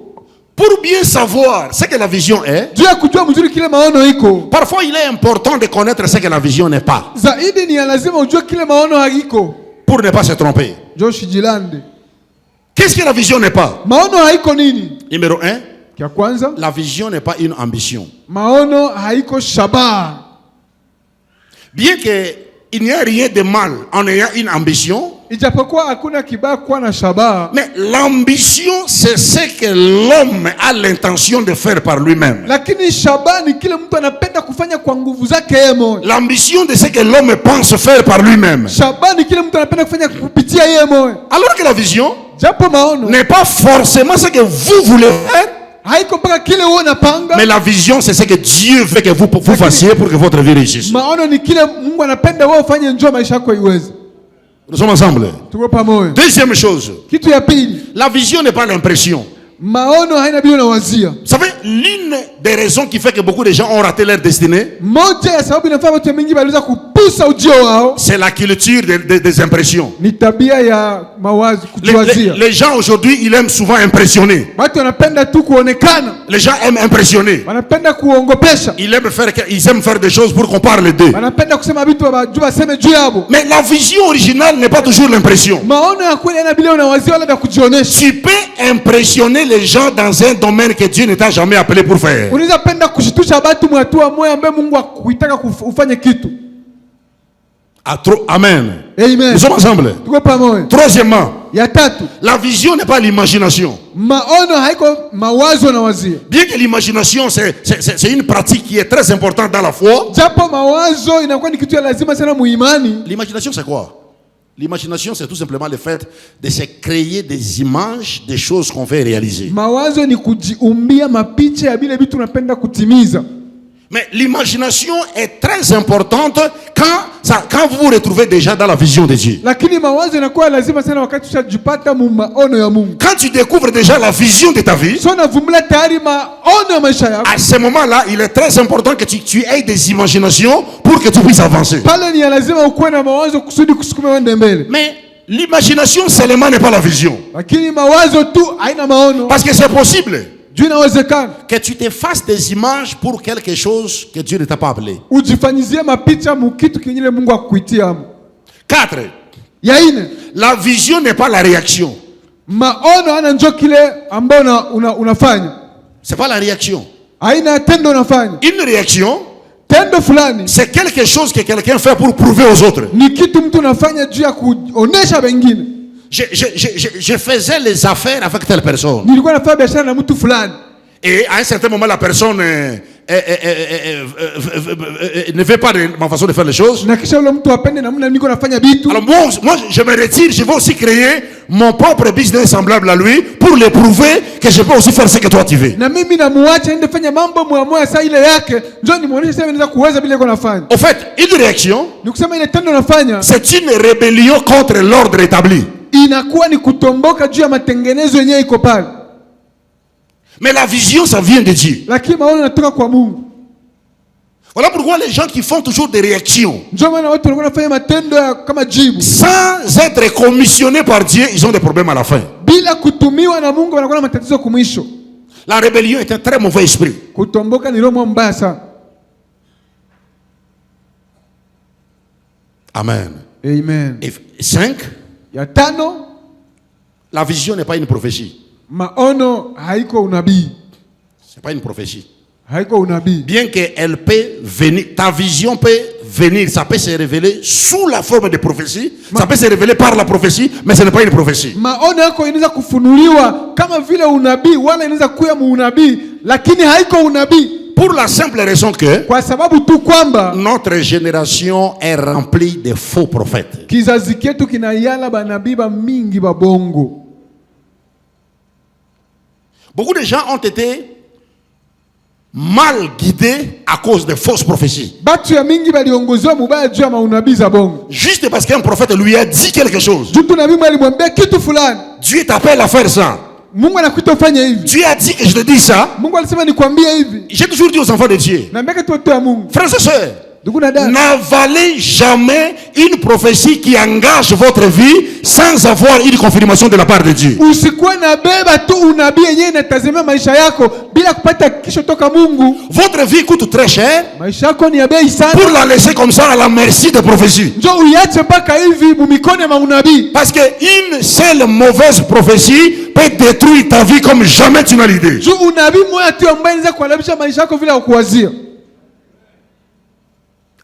Pour bien savoir ce que la vision est, Juu ya kujua mzuri kile maono iko. parfois il est important de connaître ce que la vision n'est pas, Zaidi ni lazima ujue kile maono haiko. pour ne pas se tromper. Josh Jilande. Qu'est-ce que la vision n'est pas? Maono haiko nini? Numéro 1, Kia kwanza, la vision n'est pas une ambition. maono haiko shabaha. Bien qu'il n'y ait rien de mal en ayant une ambition, Ijapokuwa hakuna kibaya kuwa na shabaha, mais l'ambition, c'est ce que l'homme a l'intention de faire par lui-même. lakini shabaha ni kile mtu anapenda kufanya kwa nguvu zake yeye mwenyewe. L'ambition de ce que l'homme pense faire par lui-même. Shabaha ni kile mtu anapenda kufanya kupitia yeye mwenyewe. Alors que la vision Japo maono n'est pas forcément ce que vous voulez faire, haiko mpaka kile wewe unapanga. mais la vision, c'est ce que Dieu veut que vous fassiez pour que votre vie réussisse. Maono ni kile Mungu anapenda wewe ufanye njoo maisha yako iweze. Nous sommes ensemble. Tuko pamoja. Deuxième chose, Kitu ya pili, la vision n'est pas l'impression. maono haina bila unawazia. Vous savez, l'une des raisons qui fait que beaucoup de gens ont raté leur destinée, Moja ya sababu inafanya watu wengi waliweza kupusa ujio wao c'est la culture des impressions. ni tabia ya mawazo, kujiwazia. Les gens aujourd'hui, ils aiment souvent impressionner. Watu wanapenda tu kuonekana, Les gens aiment impressionner. wanapenda kuongopesha, Ils aiment faire des choses pour qu'on parle d'eux. wanapenda kusema vitu wajua waseme juu yao. Mais la vision originale n'est pas toujours l'impression. Maono ya kweli yana bila unawazia wala vya kujionyesha. Tu peux impressionner les gens dans un domaine que Dieu ne t'a jamais appelé pour faire. Unaweza penda kushitusha watu mwatua moyo ambaye Mungu akuitaka ufanye kitu. Amen. Amen. Nous sommes ensemble. Tuko pamoja. Troisièmement, Ya tatu, la vision n'est pas l'imagination. maono haiko mawazo na wazia. Bien que l'imagination, c'est une pratique qui est très importante dans la foi. Japo mawazo inakuwa ni kitu ya lazima sana muimani. L'imagination, c'est quoi? L'imagination, c'est tout simplement le fait de se créer des images des choses qu'on veut réaliser. Mawazo ni kujiumbia mapicha ya vile vitu unapenda kutimiza. Mais l'imagination est très importante quand vous vous retrouvez déjà dans la vision de Dieu. Lakini mawazo inakuwa lazima sana wakati ushajipata mu maono ya Mungu. Quand tu découvres déjà la vision de ta vie, So navumbula tayari maono ya maisha yako. à ce moment-là, il est très important que tu aies des imaginations pour que tu puisses avancer. Pale ni lazima ukuwe na mawazo kusudi kusukume wende mbele. Mais l'imagination seulement n'est pas la vision. Lakini mawazo tu haina maono. Parce que c'est possible Juu inawezekana que tu te fasses des images pour quelque chose que Dieu ne t'a pas appelé. ujifanyizie mapicha mu kitu kingine Mungu akuitia. 4. Ya ine, La vision n'est pas la réaction. maono hana njoo kile ambao unafanya. C'est pas la réaction. Haina tendo unafanya. Une réaction, Tendo fulani c'est quelque chose que quelqu'un fait pour prouver aux autres. ni kitu mtu unafanya juu ya kuonesha wengine. Je faisais les affaires avec telle personne. Nilikuwa nafanya biashara na mtu fulani. Et à un certain moment, la personne ne veut pas de ma façon de faire les choses. Na kisha ule mtu apende namna niko nafanya vitu. Alors moi, je me retire, je vais aussi créer mon propre business semblable à lui pour le prouver que je peux aussi faire ce que toi tu veux. Na mimi namuacha ende fanya mambo moya saa ile yake. Njoo nimuoneshe sasa naweza kuweza vile niko nafanya. Au fait, une réaction, Ni kusema ile tendo nafanya c'est une rébellion contre l'ordre établi. inakuwa ni kutomboka juu ya matengenezo yenyewe iko pale. Mais la vision, ça vient de Dieu. Lakini maono yanatoka kwa Mungu. Voilà pourquoi les gens qui font toujours des réactions Njoo maana watu wanakuwa wanafanya matendo ya kama jibu sans être commissionnés par Dieu, ils ont des problèmes à la fin. bila kutumiwa na Mungu, wanakuwa na matatizo kumwisho. La rébellion est un très mauvais esprit. Kutomboka ni roho mbaya sana. Amen. Amen. Et 5, Ya tano, la vision n'est pas une prophétie. maono haiko unabii. C'est pas une prophétie. Haiko unabii. Bien qu'elle peut venir, ta vision peut venir, ça peut se révéler sous la forme de prophétie, ça peut se révéler par la prophétie, mais ce n'est pas une prophétie. Maono yako inaweza kufunuliwa kama vile unabii, wala inaweza kuwa muunabii, lakini haiko unabii. Pour la simple raison que Kwa sababu tu kwamba notre génération est remplie de faux prophètes. kizazi chetu kinayala banabii ba mingi ba bongo. Beaucoup de gens ont été mal guidés à cause de fausses prophéties. Batu ya mingi baliongoziwa mubaya juu ya maunabii za bongo. Juste parce qu'un prophète lui a dit quelque chose. Juu tu nabii alimwambia kitu fulani. Dieu t'appelle à faire ça. Mungu anakuita ufanye hivi. Dieu a dit que je te dis ça. Mungu alisema nikwambie hivi. J'ai toujours dit aux enfants de Dieu, Naambia tu watu ya Mungu. frères et sœurs, n'avalez jamais une prophétie qui engage votre vie sans avoir une confirmation de la part de Dieu. Votre vie coûte très cher pour la laisser comme ça à la merci des prophéties. Parce qu'une seule mauvaise prophétie peut détruire ta vie comme jamais tu n'as l'idée.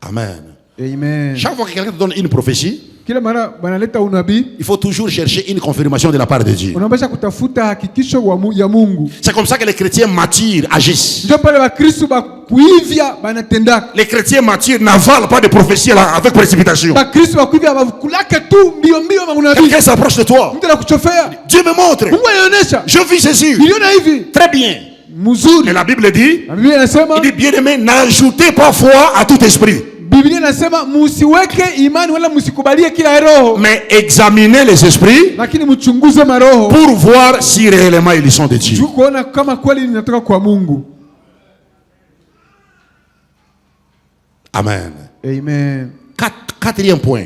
Amen. Amen. Chaque fois que quelqu'un te donne une prophétie, il faut toujours chercher une confirmation de la part de Dieu. C'est comme ça que les chrétiens matures agissent. Les chrétiens matures n'avalent pas de prophéties avec précipitation. Quelqu'un s'approche de toi. Dieu me montre. Je vis ceci. Très bien. Mais la Bible dit, il dit, bien aimé, n'ajoutez pas foi à tout esprit. Mais examinez les esprits pour voir si réellement ils sont de Dieu. Amen. Amen. Quatrième point.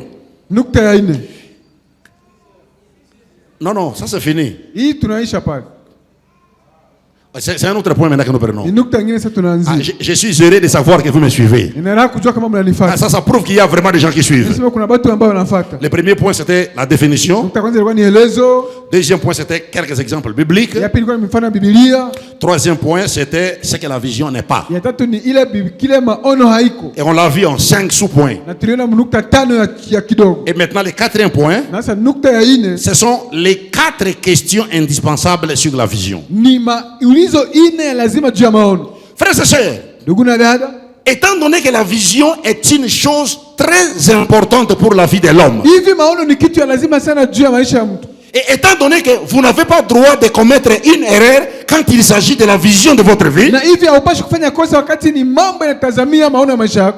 Non, ça c'est fini. C'est un autre point maintenant que nous prenons. Je suis heureux de savoir que vous me suivez. Ça prouve qu'il y a vraiment des gens qui suivent. Le premier point, c'était la définition. Deuxième point, c'était quelques exemples bibliques. Troisième point, c'était ce que la vision n'est pas. Et on l'a vu en 5 sous-points. Et maintenant, le quatrième point, ce sont les 4 questions indispensables sur la vision. Frères et sœurs, étant donné que la vision est une chose très importante pour la vie de l'homme, et étant donné que vous n'avez pas droit de commettre une erreur quand il s'agit de la vision de votre vie,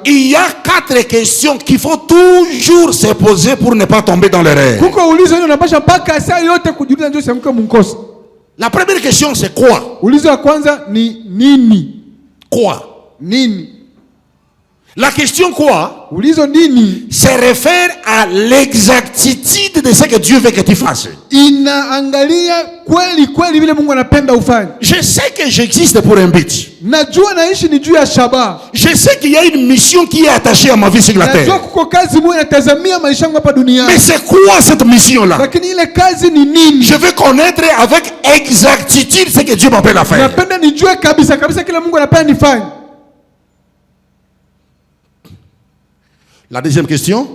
il y a 4 questions qu'il faut toujours se poser pour ne pas tomber dans l'erreur. La première question, c'est quoi? Quoi? La question quoi se réfère à l'exactitude de ce que Dieu veut que tu fasses. Je sais que j'existe pour un but. Je sais qu'il y a une mission qui est attachée à ma vie sur la terre. Mais c'est quoi cette mission-là? Je veux connaître avec exactitude ce que Dieu m'appelle à faire. La deuxième question,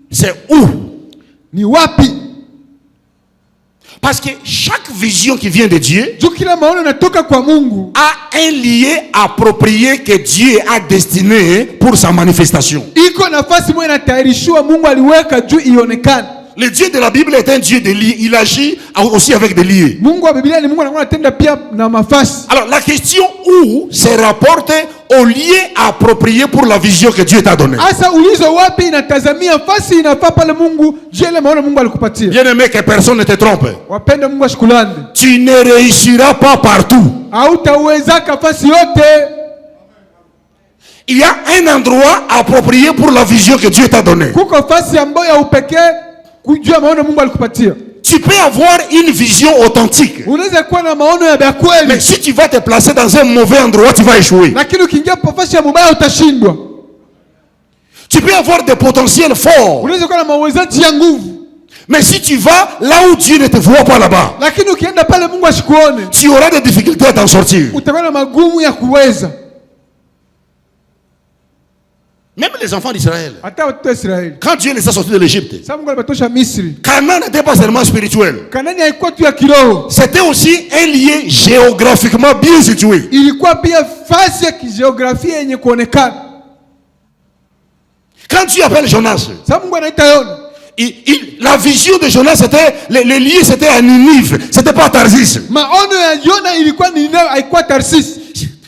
c'est où? Parce que chaque vision qui vient de Dieu a un lieu approprié que Dieu a destiné pour sa manifestation. Le Dieu de la Bible est un Dieu de lieux. Il agit aussi avec des lieux. Alors la question où se rapporte au lieu approprié pour la vision que Dieu t'a donnée. Bien aimé, que personne ne te trompe. Tu ne réussiras pas partout. Il y a un endroit approprié pour la vision que Dieu t'a donnée. Tu peux avoir une vision authentique. Mais si tu vas te placer dans un mauvais endroit, tu vas échouer. Tu peux avoir des potentiels forts. Mais si tu vas là où Dieu ne te voit pas là-bas, tu auras des difficultés à t'en sortir. Même les enfants d'Israël, quand Dieu les a sortis de l'Égypte, Canaan n'était pas seulement spirituel. C'était aussi un lieu géographiquement bien situé. Quand Dieu appelle Jonas, la vision de Jonas, c'était le lieu, c'était à Ninive, c'était pas à Tarsis.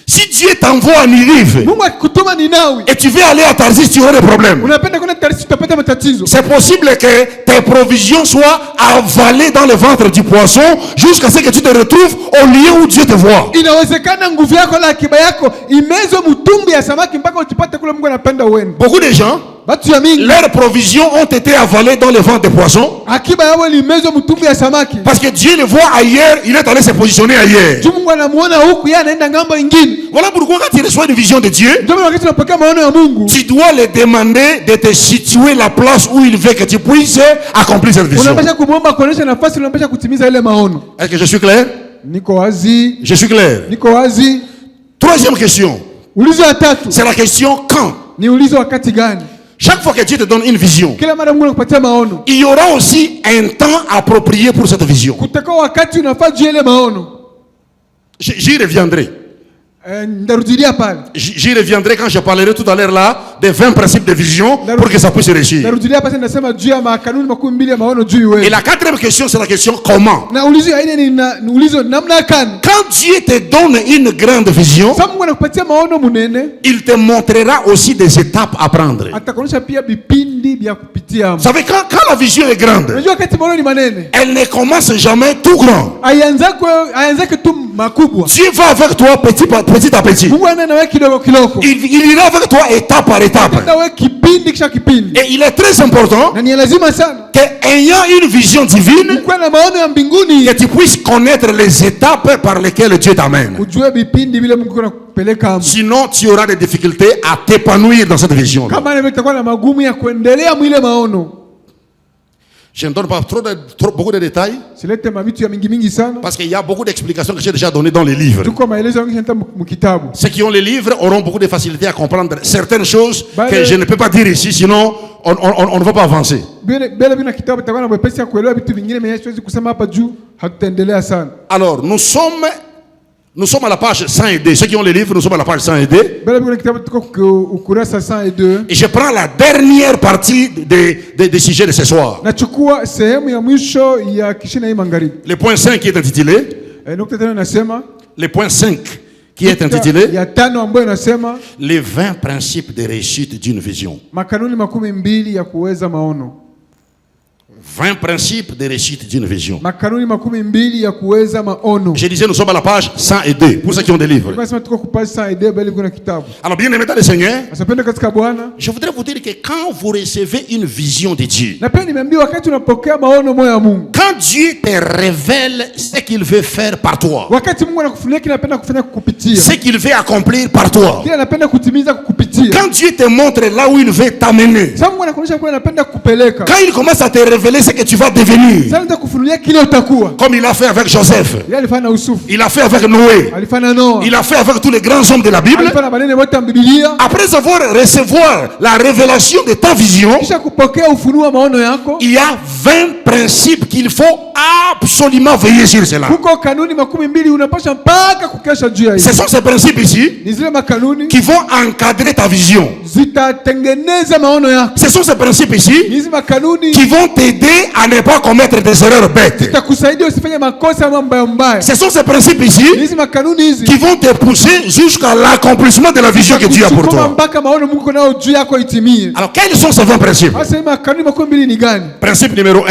Si Dieu t'envoie à Ninive Mungu akikutuma Ninawi, et tu veux aller à Tarsis, tu auras des problèmes. unapenda kwenda Tarsis, utapata matatizo. C'est possible que tes provisions soient avalées dans le ventre du poisson jusqu'à ce que tu te retrouves au lieu où Dieu te voit. Inawezekana nguvu yako na akiba yako imezwe mtumbi ya samaki mpaka utipate kule Mungu anapenda uende. Beaucoup de gens, Batu ya mingi, leurs provisions ont été avalées dans le ventre des poissons akiba yao ilimezwa mtumbi ya samaki. parce que Dieu le voit ailleurs, il est allé se positionner ailleurs. Juu Mungu anamuona huku, yeye anaenda ngambo ingine. Voilà pourquoi quand tu reçois une vision de Dieu, Ndio maana wakati unapokea maono ya Mungu, tu dois le demander de te situer la place où il veut que tu puisses accomplir cette vision. unapaswa kumuomba kuonesha nafasi unapaswa kutimiza ile maono. Est-ce que je suis clair? Niko wazi, Je suis clair. niko wazi. Troisième question, Ulizo ya tatu c'est la question quand. ni ulizo wakati gani? Chaque fois que Dieu te donne une vision, Kila mara Mungu anakupatia maono, il y aura aussi un temps approprié pour cette vision. kutakuwa wakati unafaa juu ya ile maono. J'y reviendrai. Ndarudilia pale. J'y reviendrai quand je parlerai tout à l'heure là des 20 principes de vision pour que ça puisse réussir. Ndarudilia pale nasema juu ya makanuni 12 ya maono juu iwe. Et la quatrième question, c'est la question comment. Na ulizo ya ine ni ulizo namna gani? Quand Dieu te donne une grande vision, Sasa Mungu anakupatia maono munene, il te montrera aussi des étapes à prendre. atakuonyesha pia vipindi vya kupitia. Vous savez, quand la vision est grande, Unajua wakati maono ni manene, elle ne commence jamais tout grand. aianzake tu makubwa. Dieu va avec toi petit à petit. Mungu anaenda nawe kidogo kidogo. Il ira avec toi étape par étape. Anaenda nawe kipindi kisha kipindi. Et il est très important Na ni lazima sana que, ayant une vision divine, kuwa na maono ya mbinguni, que tu puisses connaître les étapes par lesquelles Dieu t'amène. ujue vipindi vile Mungu anakupeleka hapo. Sinon, tu auras des difficultés à t'épanouir dans cette vision. Kama ndivyo itakuwa na magumu ya kuendelea mwile maono. Je ne donne pas beaucoup de détails Silete mavitu ya mingi sana. parce qu'il y a beaucoup d'explications que j'ai déjà données dans les livres. Tuko maelezo mengi sana mkitabu. Ceux qui ont les livres auront beaucoup de facilité à comprendre certaines choses Bah, que je ne peux pas dire ici, sinon on ne va pas avancer. Bele bina kitabu itakuwa na mwepesi ya kuelewa vitu vingine mwenye siwezi kusema hapa juu hatutaendelea sana. Alors, nous sommes à la page 102. Ceux qui ont les livres, nous sommes à la page 102. Bele bina kitabu tuko ukurasa 102. Et je prends la dernière partie des sujets de ce soir. Nachukua sehemu ya mwisho ya kishina hii magharibi. Le point 5 qui est intitulé. Nukta tano nasema. Le point 5 qui est intitulé. Ya tano ambayo nasema. Les 20 principes de réussite d'une vision. Makanuni 12 ya kuweza maono. 20 principes de réussite d'une vision. Makanuni 12 ya kuweza maono. Je disais, nous sommes à la page 102, pour ceux qui ont des livres. Alors, bien aimé dans le Seigneur, je voudrais vous dire que quand vous recevez une vision de Dieu, quand Dieu te révèle ce qu'il veut faire par toi, ce qu'il veut accomplir par toi, quand Dieu te montre là où il veut t'amener, quand il commence à te révéler ce que tu vas devenir, comme il a fait avec Joseph, il a fait avec Noé, il a fait avec tous les grands hommes de la Bible. Après avoir recevoir la révélation de ta vision, il y a 20 principes qu'il faut absolument veiller sur cela. Ce sont ces principes ici qui vont encadrer ta vision. Ce sont ces principes ici qui vont t'aider à ne pas commettre des erreurs bêtes. Ce sont ces principes ici qui vont te pousser jusqu'à l'accomplissement de la vision que Dieu a pour toi. Alors, quels sont ces 20 principes? Principe numéro 1,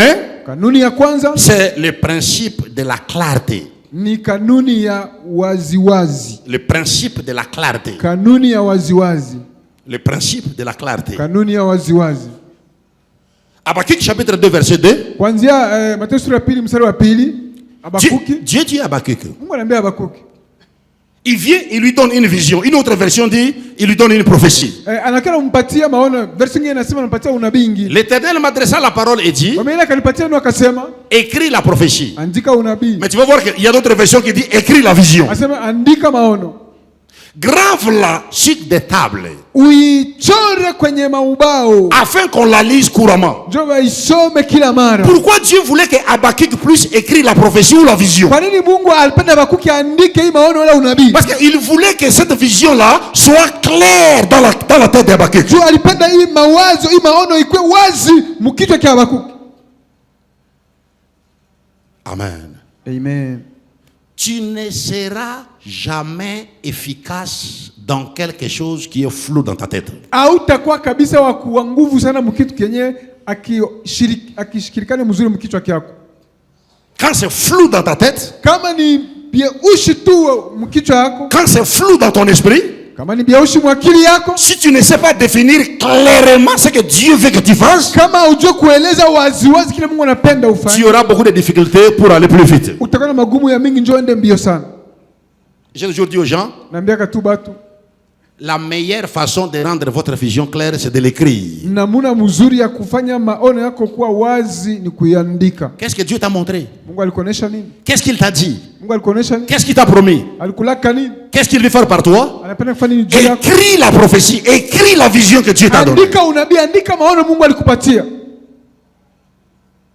c'est le principe de la clarté. Ni kanuni ya waziwazi. Le principe de la clarté. Kanuni ya waziwazi. Le principe de la clarté. Kanuni ya waziwazi. Habakkuk chapitre 2 verset 2. Kuanzia Mathayo sura ya 2 mstari wa 2. Dieu dit à Habakkuk. Mungu anambia Habakkuk. Il vient, il lui donne une vision. Une autre version dit, il lui donne une prophétie. L'Éternel m'adressa la parole et dit, écris la prophétie. Mais tu vas voir qu'il y a d'autres versions qui disent, écris la vision. Grave-la sur des tables, afin qu'on la lise couramment. Pourquoi Dieu voulait que Habakkuk puisse écrire la prophétie ou la vision? Parce qu'il voulait que cette vision-là soit claire dans la tête d'Habakkuk. Amen. Amen. tu ne seras jamais efficace dans quelque chose qui est flou dans ta tête. Hautakuwa kabisa wa kuwa nguvu sana mkitu kenye akishirikana mzuri mkichwa kyako. Quand c'est flou dans ta tête, Kama ni biaushi tu mkichwa yako, quand c'est flou dans ton esprit, kama ni biaushi mwakili yako, si tu ne sais pas définir clairement ce que Dieu veut que tu fasses, kama hujue kueleza waziwazi kile Mungu anapenda tu ufanye, auras beaucoup de difficultés pour aller plus vite. utakuwa na magumu ya mingi, njoo ende mbio sana. J'ai toujours dit aux gens, Naambia tu batu, la meilleure façon de rendre votre vision claire, c'est de l'écrire. namuna mzuri ya kufanya maono yako kuwa wazi ni kuiandika. Qu'est-ce que Dieu t'a montré? Mungu alikuonesha nini? Qu'est-ce qu'il t'a dit? Mungu alikuonesha nini? Qu'est-ce qu'il t'a promis? Alikulaka nini? Qu'est-ce qu'il veut faire par toi? Anapenda kufanya nini juu yako? Écris la prophétie, écris la vision que Dieu t'a donnée. Andika unabii, andika maono Mungu alikupatia.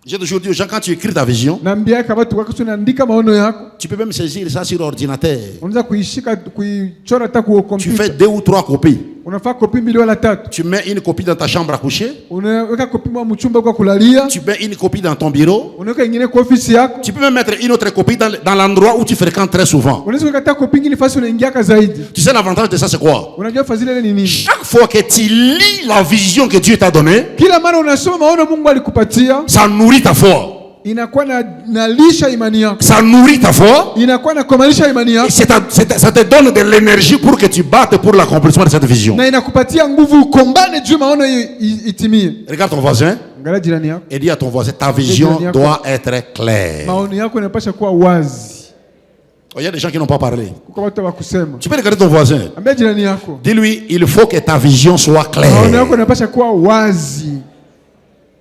J'ai toujours dit aux gens, quand tu écris ta vision, Naambia kama tu wakati unaandika maono yako, tu peux même saisir ça sur ordinateur. unaweza kuishika kuichora hata kwa Tu fais kompyuta. 2 ou 3 copies. Unafaa kopi mbili wala tatu. Tu mets une copie dans ta chambre à coucher. Unaweka kopi mwa mchumba kwa kulalia. Tu mets une copie dans ton bureau. Unaweka nyingine kwa ofisi yako. Tu peux même mettre une autre copie dans l'endroit où tu fréquentes très souvent. Unaweza kuweka kopi nyingine fasi unaingia zaidi. Tu sais l'avantage de ça, c'est quoi? Unajua fadhila ile ni nini? Chaque fois que tu lis la vision que Dieu t'a donnée, Kila mara unasoma maono Mungu alikupatia, ça nourrit ta foi. inakuwa na lisha imani yako. Ça nourrit ta foi. Inakuwa na komalisha imani Et yako. ça te donne de l'énergie pour que tu battes pour l'accomplissement de cette vision. Na inakupatia nguvu ukombane juu maono itimie. Regarde ton voisin Angalia jirani yako. et dis à ton voisin, ta vision doit être claire. Maono yako yanapaswa kuwa wazi. Oh, il y a des gens qui n'ont pas parlé. Kuko watu wa kusema. Tu peux regarder ton voisin. Ambia jirani yako. Dis-lui, il faut que ta vision soit Maono claire. yako yanapaswa kuwa wazi.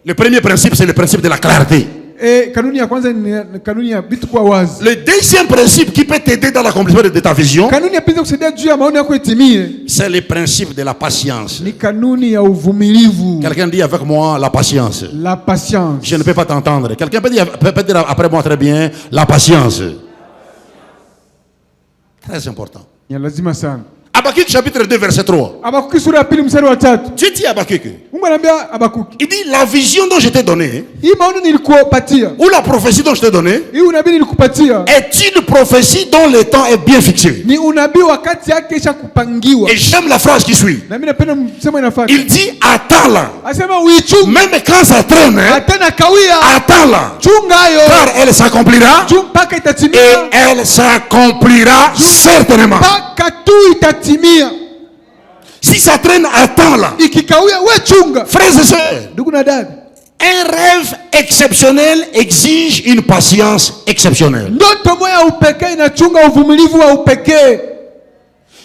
Le premier principe, c'est le principe de la clarté. Kanuni ya kwanza ni kanuni ya vitu kuwa wazi. Le deuxième principe qui peut t'aider dans l'accomplissement de ta vision, Kanuni ya pili kusaidia juu ya maono yako itimie c'est le principe de la patience. ni kanuni ya uvumilivu. Quelqu'un dit avec moi la patience. La patience. Je ne peux pas t'entendre. Quelqu'un peut dire après moi très bien la patience. Très important. Ni lazima sana. Habakkuk chapitre 2 verset 3. Habakuki sura ya pili mstari wa 3. Dieu dit à Habakkuk, Mungu anambia Habakuki, il dit la vision dont je t'ai donnée, hii maono nilikupatia, ou la prophétie dont je t'ai donnée, hii unabii nilikupatia est une prophétie dont le temps est bien fixé. ni unabii wakati yake isha kupangiwa. Et j'aime la phrase qui suit. Na mimi napenda msemo inafuata. Il dit attends-la. Asema uichunge Même quand ça traîne, hein, atena kawia, attends-la. chunga hayo Car elle s'accomplira juu mpaka et itatimia, elle s'accomplira certainement. mpaka tu itatimia. Si ça traîne, attends-la. Ikikawia we chunga. Frères et sœurs, Ndugu na dada, un rêve exceptionnel exige une patience exceptionnelle. ndoto moja ya upekee inachunga uvumilivu wa upekee.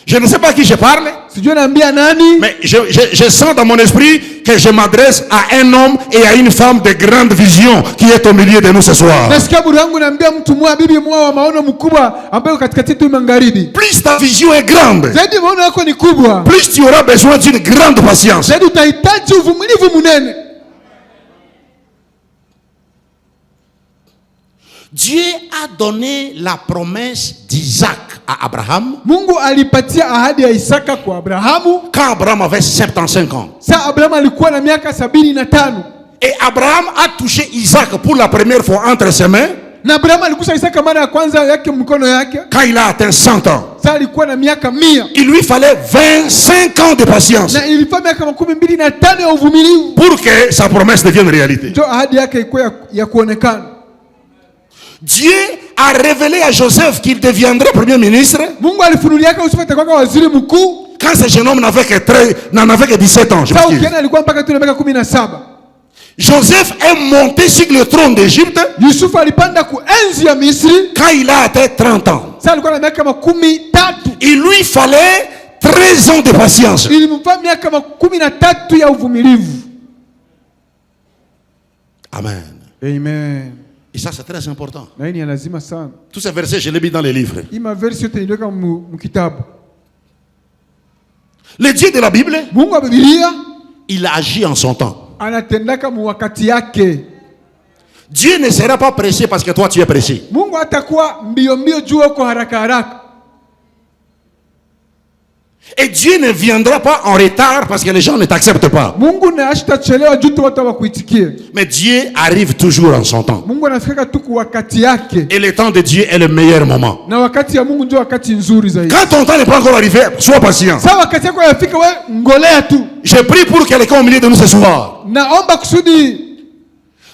Je ne sais pas à qui je parle, Sijui naambia nani, mais je sens dans mon esprit que je m'adresse à un homme et à une femme de grande vision qui est au milieu de nous ce soir. nasikia buru yangu naambia mtu mmoja, bibi mmoja wa maono mkubwa ambaye katikati yetu magharibi. Plus ta vision est grande, Zaidi maono yako ni kubwa, plus tu auras besoin d'une grande patience. zaidi utahitaji uvumilivu mnene. Dieu a donné la promesse d'Isaac à Abraham Mungu alipatia ahadi ya Isaka kwa Abrahamu. quand Abraham avait 75 ans. Sa Abrahamu alikuwa na miaka 75. Et Abraham a touché Isaac pour la première fois entre ses mains Na Abrahamu alikusa Isaka mara ya kwanza yake mkono yake. quand il a atteint 100 ans. Sa alikuwa na miaka 100. Il lui fallait 25 ans de patience Na ilifaa miaka 25 ya uvumilivu. pour que sa promesse devienne réalité. Ndio ahadi yake ikuwa ya kuonekana. Dieu a révélé à Joseph qu'il deviendrait premier ministre Mungu alifunulia Yusufu atakuwa waziri mkuu. quand ce jeune homme n'avait que 17 ans. Je Sasa m'excuse. ukiona alikuwa mpaka tu na miaka 17. Joseph est monté sur le trône d'Égypte Yusufu alipanda kuenzi ya Misri. quand il a atteint 30 ans. Sasa alikuwa na miaka 13. Il lui fallait 13 ans de patience. Ilimfaa miaka 13 ya uvumilivu. Amen. Amen. Et ça, c'est très important. Na hii ni lazima sana. Tous ces versets, je les mis dans les livres. Hii maversi yote niliweka mkitabu. Le Dieu de la Bible, Mungu wa Biblia il agit en son temps. anatendaka mu wakati yake. Dieu ne sera pas pressé parce que toi tu es pressé. Mungu hatakuwa mbio mbio juu uko haraka haraka. Et Dieu ne viendra pas en retard parce que les gens ne t'acceptent pas. Mungu na ashitachelewa juu tu watu hawakuitikie. Mais Dieu arrive toujours en son temps. Mungu anafika tu kwa wakati yake. Et le temps de Dieu est le meilleur moment. Na wakati ya Mungu ndio wakati nzuri zaidi. Quand ton temps n'est pas encore arrivé, sois patient. Sasa wakati yako yafika, wewe ngolea tu. Je prie pour quelqu'un au milieu de nous ce soir. Naomba kusudi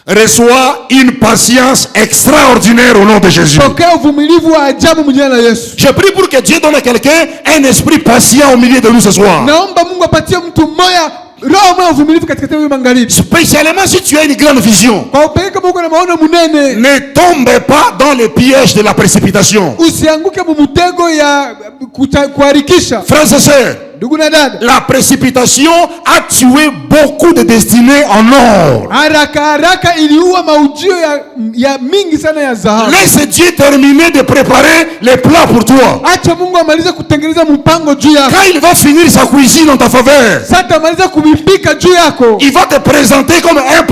Reçois une patience extraordinaire au nom de Jésus. pokea uvumilivu wa ajabu mjina la Yesu. Je prie pour que Dieu donne à quelqu'un un esprit patient au milieu de nous ce soir. Naomba Mungu apatie mtu mmoja roho moja uvumilivu katika hiyo magharibi. Spécialement si tu as une grande vision. Kwa upekee kama uko na maono munene, Ne tombe pas dans les pièges de la précipitation. usianguke mumutego ya kuharikisha. Frères et sœurs, Ndugu na dada, la précipitation a tué beaucoup de destinées en or. haraka haraka iliua maujio ya mingi sana ya dhahabu. Laisse Dieu terminer de préparer les plats pour toi. Acha Mungu amalize kutengeneza mpango juu yako. Quand il va finir sa cuisine en ta faveur, Sasa amaliza kubipika juu yako. il va te présenter comme un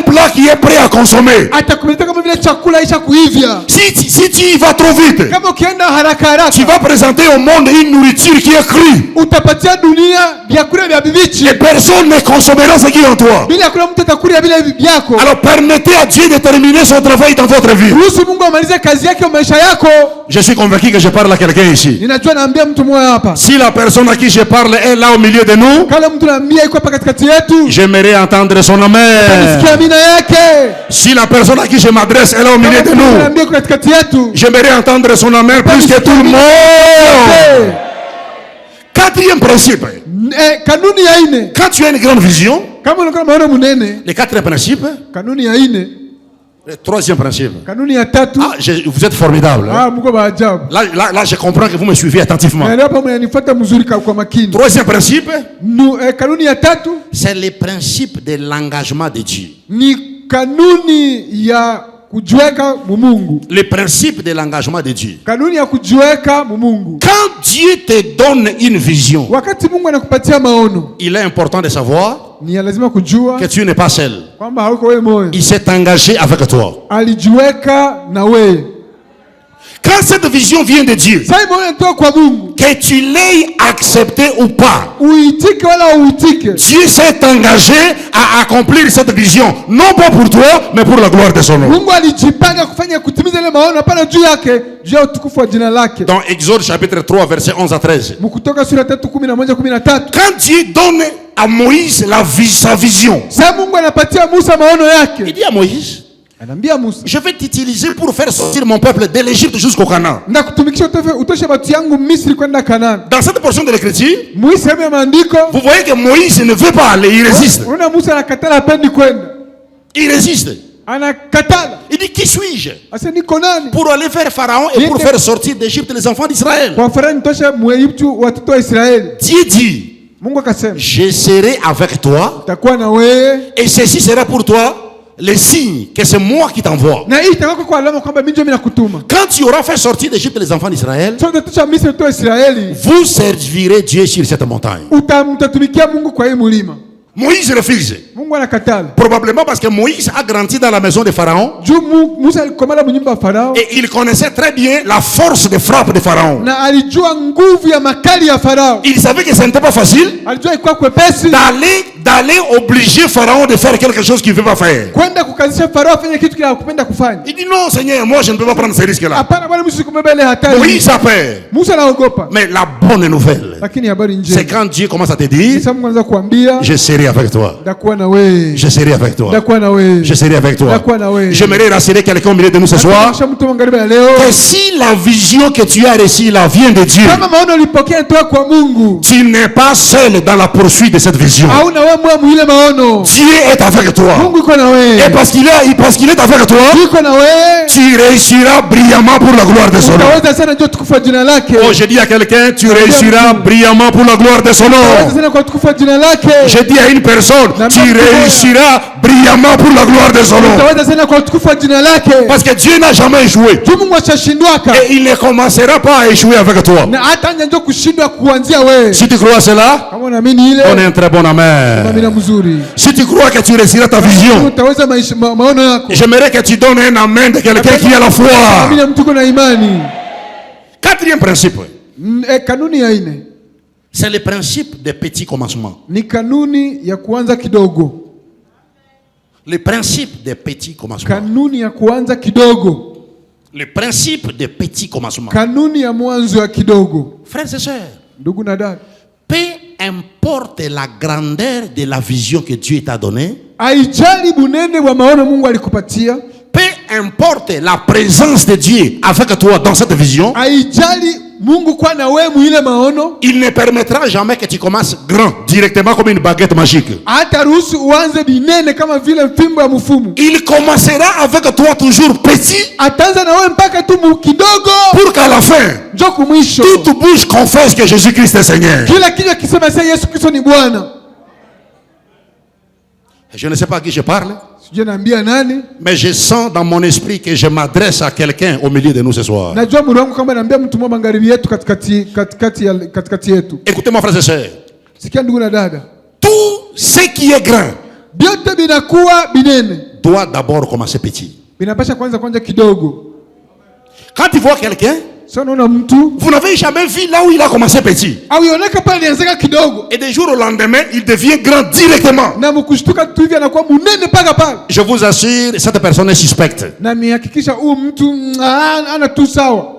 plat qui est prêt à consommer. Atakuletea kama vile chakula isha kuivya. Si tu y vas trop vite, Kama ukienda haraka haraka, tu vas présenter au monde une nourriture qui est crue. utapatia dunia vyakula vya bibichi. Et personne ne consommera ce qui est en toi. Bila hakuna mtu atakula vile vyako. Alors permettez à Dieu de terminer son travail dans votre vie. Ruhusu Mungu amalize kazi yake kwa maisha yako. Je suis convaincu que je parle à quelqu'un ici. Ninajua naambia mtu mmoja hapa. Si la personne à qui je parle est là au milieu de nous, Kala mtu naambia iko hapa katikati yetu. j'aimerais entendre son amen. Nisikia amina yake. Si la personne à qui je m'adresse est là au milieu de nous, Naambia iko katikati yetu. j'aimerais entendre son amen plus que tout le monde. Quatrième principe. Kanuni ya ine. Quand tu as une grande vision, Kama unakuwa na maono munene. le quatrième principe. Kanuni ya ine. Le troisième principe. Kanuni ya tatu. Ah, vous êtes formidable. Hein? Mungu ba ajabu. Là, je comprends que vous me suivez attentivement. Na hapa mnanifuata mzuri kwa makini. Troisième principe. Kanuni ya tatu C'est le principe de l'engagement de Dieu. ni kanuni ya kujiweka Mungu. Le principe de l'engagement de Dieu. Kanuni ya kujiweka Mungu. Quand Dieu te donne une vision, Wakati Mungu anakupatia maono, il est important de savoir ni lazima kujua que tu n'es pas seul. kwamba hauko wewe moyo. Il s'est engagé avec toi. Alijiweka na wewe. Quand cette vision vient de Dieu, Sasa maono yanatoka kwa Mungu. que tu l'aies accepté ou pas, Uitike wala uitike. Dieu s'est engagé à accomplir cette vision, non pas pour toi, mais pour la gloire de son nom. Mungu alijipanga kufanya kutimiza ile maono hapana juu yake, juu ya utukufu wa jina lake. Dans Exode chapitre 3, verset 11 à 13. Mkutoka sura 3:11-13. Quand Dieu donne à Moïse sa vision, Sasa Mungu anapatia Musa maono il yake. dit à Moïse, Anaambia Musa, je vais t'utiliser pour faire sortir mon peuple de l'Égypte jusqu'au Canaan. ndakutumikisha utoshe watu yangu Misri kwenda Kanaani. Dans cette portion de l'écriture, Sehemu ya maandiko, vous voyez que Moïse ne veut pas aller, il résiste. unaona Musa anakatala, hapendi kwenda. Il résiste. Anakatala. Il dit, qui suis-je Asa niko nani? pour aller faire Pharaon et pour faire sortir d'Égypte les enfants d'Israël? Kwa Farao nitoshe Mwegypti watoto wa Israeli. Dieu dit, Mungu akasema, je serai avec toi takuwa na wewe. et ceci sera pour toi le signe que c'est moi qui t'envoie. Na hii itakuwa kwa alama kwamba mimi ndio mimi nakutuma. Quand tu auras fait sortir d'Égypte les enfants d'Israël, Sio tutosha Misri watoto wa Israeli. vous servirez Dieu sur cette montagne. Mtatumikia Mungu kwa hii mlima. Moïse refuse. Mungu anakatala. Probablement parce que Moïse a grandi dans la maison de Pharaon Juu Musa alikomala mnyumba wa Farao et il connaissait très bien la force de frappe de Pharaon. na alijua nguvu ya makali ya Farao. Il savait que ce n'était pas facile Alijua ilikuwa kwepesi d'aller obliger Pharaon de faire quelque chose qu'il ne veut pas faire. kwenda kukazisha Farao afanye kitu kile hakupenda kufanya. Il dit non Seigneur, moi je ne peux pas prendre ce risque-là. Hapana bwana, mimi sikumebeba ile hatari. Moïse a peur. Musa anaogopa. Mais la bonne nouvelle, Lakini habari c'est njema. quand Dieu commence à te dire, Sasa Mungu anaanza kuambia, je serai avec toi. ndakuwa na wewe. Je serai avec toi. Ndakuwa na wewe. Je serai avec toi. Ndakuwa na wewe. J'aimerais rassurer quelqu'un au milieu de nous ce soir. Kisha mtu magharibi ya leo. Que si la vision que tu as reçue là vient de Dieu, Kama maono ulipokea toka kwa Mungu, tu n'es pas seul dans la poursuite de cette vision. hauna wewe mwa ile maono. Dieu est avec toi. Mungu yuko na wewe. Et parce qu'il est avec toi, Yuko na wewe. tu réussiras brillamment pour la gloire de son nom. Utaweza sana ndio tukufu wa jina lake. Oh, je dis à quelqu'un, tu réussiras brillamment pour la gloire de son nom. Utaweza sana kwa tukufu wa jina lake. Je dis à une personne, tu réussiras brillamment pour la gloire de son nom. Utaweza sana kwa tukufu wa jina lake. Parce que Dieu n'a jamais échoué. Juu Mungu ashashindwaka. Et il ne commencera pas à échouer avec toi. Na hata ndio kushindwa kuanzia wewe. Si tu crois cela, Kama unaamini ile, on est un très bon amen. amina mzuri. Si tu crois que tu réussiras ta vision, Utaweza maono yako. j'aimerais que tu donnes un amen de quelqu'un qui a la foi. Amina, mtu kuna imani. Quatrième principe, Kanuni ya ine. C'est le principe des petits commencements. Ni kanuni ya kuanza kidogo. Le principe des petits commencements. Kanuni ya kuanza kidogo. Le principe des petits commencements. Kanuni ya mwanzo ya kidogo. Frères et sœurs, Ndugu na dada, peu importe la grandeur de la vision que Dieu t'a donnée, haijali bunene wa maono Mungu alikupatia, peu importe la présence de Dieu avec toi dans cette vision, haijali Mungu kwa na wewe muile maono, il ne permettra jamais que tu commences grand directement comme une baguette magique. hata ruhusu uanze binene kama vile fimbo ya mfumu. Il commencera avec toi toujours petit Ataanza na wewe mpaka tu kidogo, pour qu'à la fin, njoo kumwisho toute bouche confesse que Jésus-Christ est Seigneur. kila kinywa kisema sasa Yesu Kristo ni Bwana. Je ne sais pas à qui je parle, Sije naambia nani, mais je sens dans mon esprit que je m'adresse à quelqu'un au milieu de nous ce soir. najua mwili wangu kama naambia mtu mmoja magharibi yetu katikati yetu. Écoutez-moi, frères et sœurs. Sikia ndugu na dada, Tout ce qui est grand vyote binakuwa binene, doit d'abord commencer petit. binapasha kwanza kidogo. Quand tu vois quelqu'un, Sasa unaona mtu vous n'avez jamais vu là où il a commencé petit. au ioneka pale alianza kidogo Et des jours au lendemain, il devient grand directement. na mkushtuka tu hivi anakuwa munene paka pale. Je vous assure, cette personne est suspecte. Na mihakikisha huyu mtu ana tu sawa.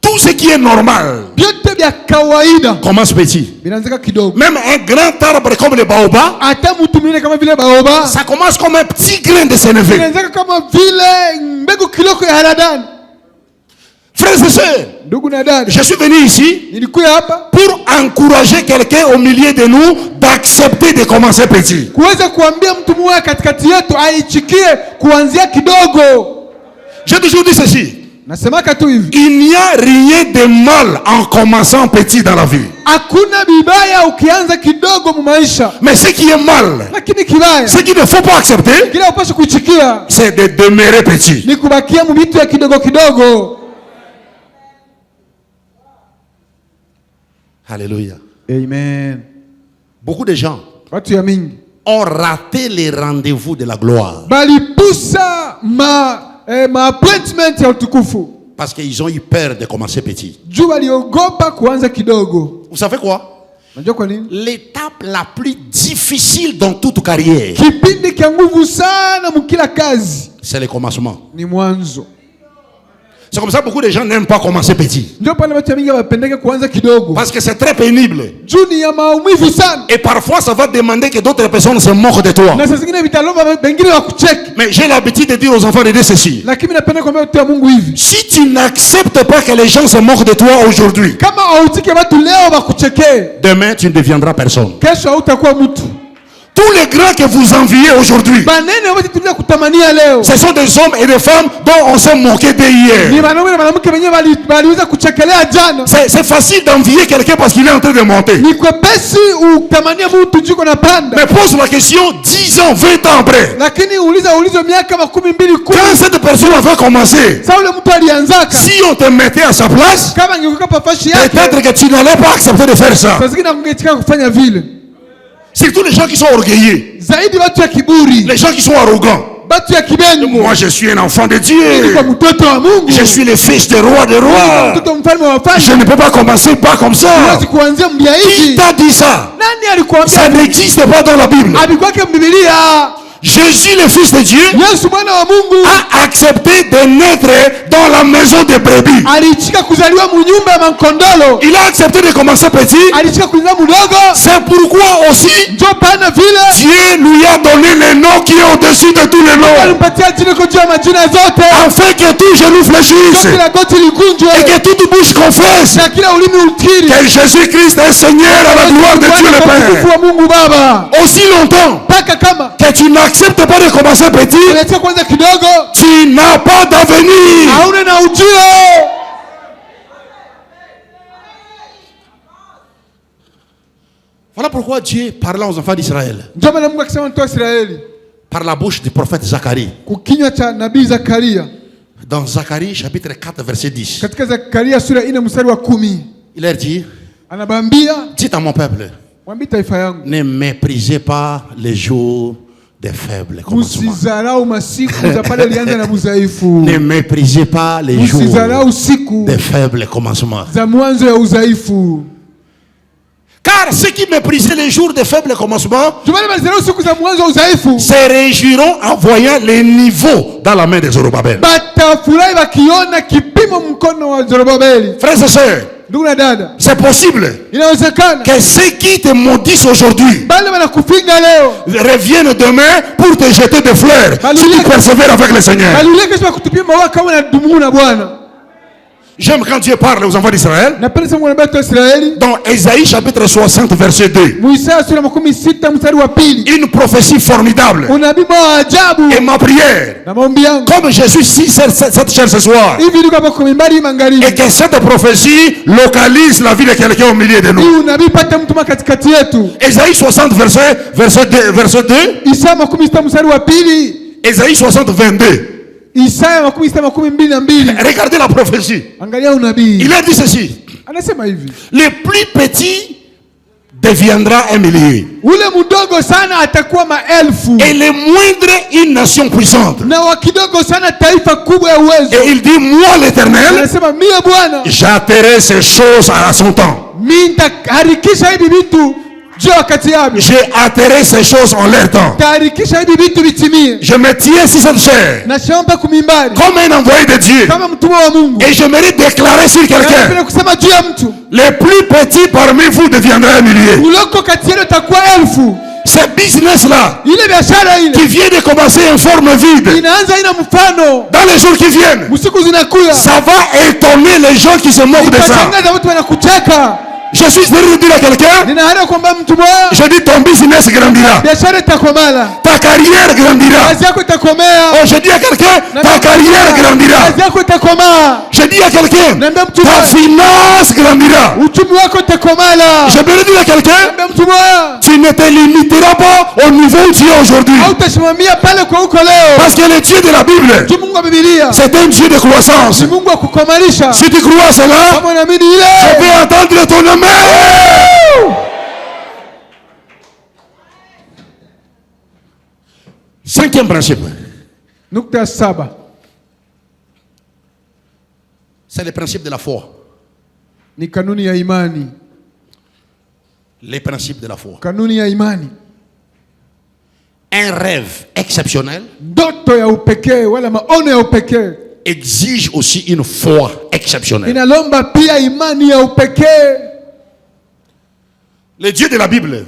Tout ce qui est normal Vyote vya kawaida commence petit. vinaanza kidogo. Même un grand arbre comme le baobab, Hata mtu mwingine kama vile baoba ça commence comme un petit grain de sénévé. inaanza kama vile mbegu kiloko ya haradani. Frères et sœurs, Ndugu na dada, je suis venu ici nilikuwa hapa pour encourager quelqu'un au milieu de nous d'accepter de commencer petit. kuweza kuambia mtu mmoja katikati yetu aichikie kuanzia kidogo. J'ai toujours dit ceci. Nasemaka tu hivi, Il n'y a rien de mal en commençant petit dans la vie. hakuna bibaya ukianza kidogo mu maisha, Mais ce qui est mal, lakini kibaya ce qu'il ne faut pas accepter, kila upashe kuichikia c'est de demeurer petit. ni kubakia mu vitu ya kidogo kidogo. Alléluia. Amen. Beaucoup de gens Watu ya mingi ont raté les rendez-vous de la gloire balipusa ma appointment ya utukufu parce qu'ils ont eu peur de commencer petit. juu waliogopa kuanza kidogo. Vous savez quoi? Unajua kwa nini? L'étape la plus difficile dans toute carrière, Kipindi kia nguvu sana mkila kazi c'est le commencement. ni mwanzo. C'est comme ça que beaucoup de gens n'aiment pas commencer petit. Ndio pale watu wengi wapendeke kuanza kidogo. Parce que c'est très pénible. Juu ni ya maumivu sana. Et parfois, ça va demander que d'autres personnes se moquent de toi. Na saa zingine vitalomba wengine wakucheki. Mais j'ai l'habitude de dire aux enfants de dire ceci. Lakini napenda kuambia watu wa Mungu hivi. Si tu n'acceptes pas que les gens se moquent de toi aujourd'hui, Kama hautiki watu leo wakuchekee, demain, tu ne deviendras personne. kesho hautakuwa mtu. Tous les grands que vous enviez aujourd'hui, Banene wote tulia kutamania leo. ce sont des hommes et des femmes dont on s'est moqué dès Ni hier. wanaume na mwanamke wenyewe waliweza kuchekelea jana. C'est facile d'envier quelqu'un parce qu'il est en train de monter. Ni kwepesi utamania mtu jiko na panda. Mais pose la question 10 ans, 20 ans après. Lakini ulizo miaka 12 Quand cette personne avait commencé, sasa ule mtu alianzaka. si on te mettait à sa place, Kama angekuwa pafashi yake, peut-être que tu n'allais pas accepter de faire ça. sasa zingine ungetika kufanya vile. Surtout les gens qui sont orgueilleux, Zaidi watu ya kiburi, les gens qui sont arrogants. watu ya kibengo. Moi, je suis un enfant de Dieu. Kwa mtoto wa Mungu. Je suis le fils des rois des rois. Mtoto mfalme wa Je wafalme. ne peux pas commencer pas comme ça. Huwezi kuanzia Qui mbiaiji. t'a dit ça? Nani alikuambia? Ça n'existe pas dans la Bible. Alikuwa kwa Biblia. Jésus, le fils de Dieu, Yesu mwana wa Mungu a accepté de naître dans la maison de brebis. alichika kuzaliwa mu nyumba ya makondolo. Il a accepté de commencer petit. Alichika kuzaliwa mdogo. C'est pourquoi aussi Ndio pana vile Dieu lui a donné le nom qui est au-dessus de tous les noms. alimpatia jina kwa juu ya majina zote. Afin que tout genou fléchisse Kila goti likunjwe et que toute bouche confesse na kila ulimi ukiri que Jésus-Christ est Seigneur à la gloire de Dieu le utukufu Père. wa Mungu Baba. Aussi longtemps Paka kama que tu n'acceptes pas de commencer petit, unataka kwanza kidogo, tu n'as pas d'avenir. hauna na ujio. Voilà pourquoi Dieu parla aux enfants d'Israël Ndio maana Mungu akisema mtoa Israeli par la bouche du prophète Zacharie. kukinywa cha nabii Zakaria Dans Zacharie chapitre 4 verset 10. katika Zakaria sura 4 mstari wa 10 Il leur dit, anabambia, dites à mon peuple, mwambie taifa yangu ne méprisez pas les jours des faibles commencements. msizarau masiku za pale alianza na udhaifu. Ne méprisez pas les jours Msizarau siku des faibles commencements. za mwanzo ya udhaifu. Car ceux qui méprisaient les jours de faible commencement Jumani malizaliwa siku za mwanzo wa udhaifu se réjouiront en voyant les niveaux dans la main de Zorobabel. batafurahi wakiona kipimo mkono wa Zorobabeli. Frères et sœurs, Ndugu na dada, c'est possible inawezekana que ceux qui te maudissent aujourd'hui bale wanakufinga leo reviennent demain pour te jeter des fleurs si tu persévères avec le Seigneur. balulie kesho wakutupia maua kama unadumu na Bwana. J'aime quand Dieu parle aux enfants d'Israël. Napenda sana mwanabii wa Israeli Dans Ésaïe chapitre 60 verset 2. Muisaya sura 60 mstari wa pili. Une prophétie formidable. Unabii wa ajabu Et ma prière, na maombi yangu comme je suis ici cette chair ce soir, hivi ndio kama kwa mimbari magharibi. et que cette prophétie localise la vie de quelqu'un au milieu de nous. Hii unabii pata mtu katikati yetu. Ésaïe 60 verset 2. Isaya 60 mstari wa pili. Ésaïe 60 22. Isaya 60:22. Regardez la prophétie. Angalia unabii. Il a dit ceci. Anasema hivi. Le plus petit deviendra un millier. Ule mdogo sana atakuwa maelfu. Et le moindre une nation puissante. Na wa kidogo sana taifa kubwa ya uwezo. Et il dit, moi l'Éternel, Anasema mie Bwana, j'atterai ces choses à son temps. mimi nitaharikisha hivi vitu juu wakati yake. J'ai atterré ces choses en leur temps. Taharikisha hivi vitu vitimie. Je me tiens sur cette chair Na shamba kumimbari comme un envoyé de Dieu. kama mtumwa wa Mungu. Et je mérite déclarer sur quelqu'un, Napenda kusema juu ya mtu. les plus petits parmi vous deviendront un millier. Uloko kati yenu takuwa elfu. Ce business-là, Ile biashara ile qui vient de commencer en forme vide, inaanza ina mfano. dans les jours qui viennent, Usiku zinakuya. ça va étonner les gens qui se moquent de ça. Itatangaza watu wanakucheka. Je suis venu dire à quelqu'un, Nina haya kwamba mtu moja je dis ton business grandira, biashara itakomala. ta carrière grandira. Kazi yako itakomea. Oh, je dis à quelqu'un, ta carrière grandira. Kazi yako itakomaa. Je dis à quelqu'un, Naambia mtu ta moja finance grandira. uchumi wako itakomala. Je peux dire à quelqu'un, Naambia mtu moja tu ne te limiteras pas au niveau où tu es aujourd'hui. hautasimamia pale kwa huko leo. Parce que le Dieu de la Bible, Tu Mungu wa Biblia c'est un Dieu de croissance. ni Mungu wa kukomalisha. Si tu crois cela, Kama unaamini je ile peux entendre ton amen. Cinquième principe, nukta ya 7 c'est le principe de la foi. ni kanuni ya imani. Les principes de la foi. Kanuni ya imani, Un rêve exceptionnel ndoto ya upekee wala maono ya upekee exige aussi une foi exceptionnelle. inalomba pia imani ya upekee. Le Dieu de la Bible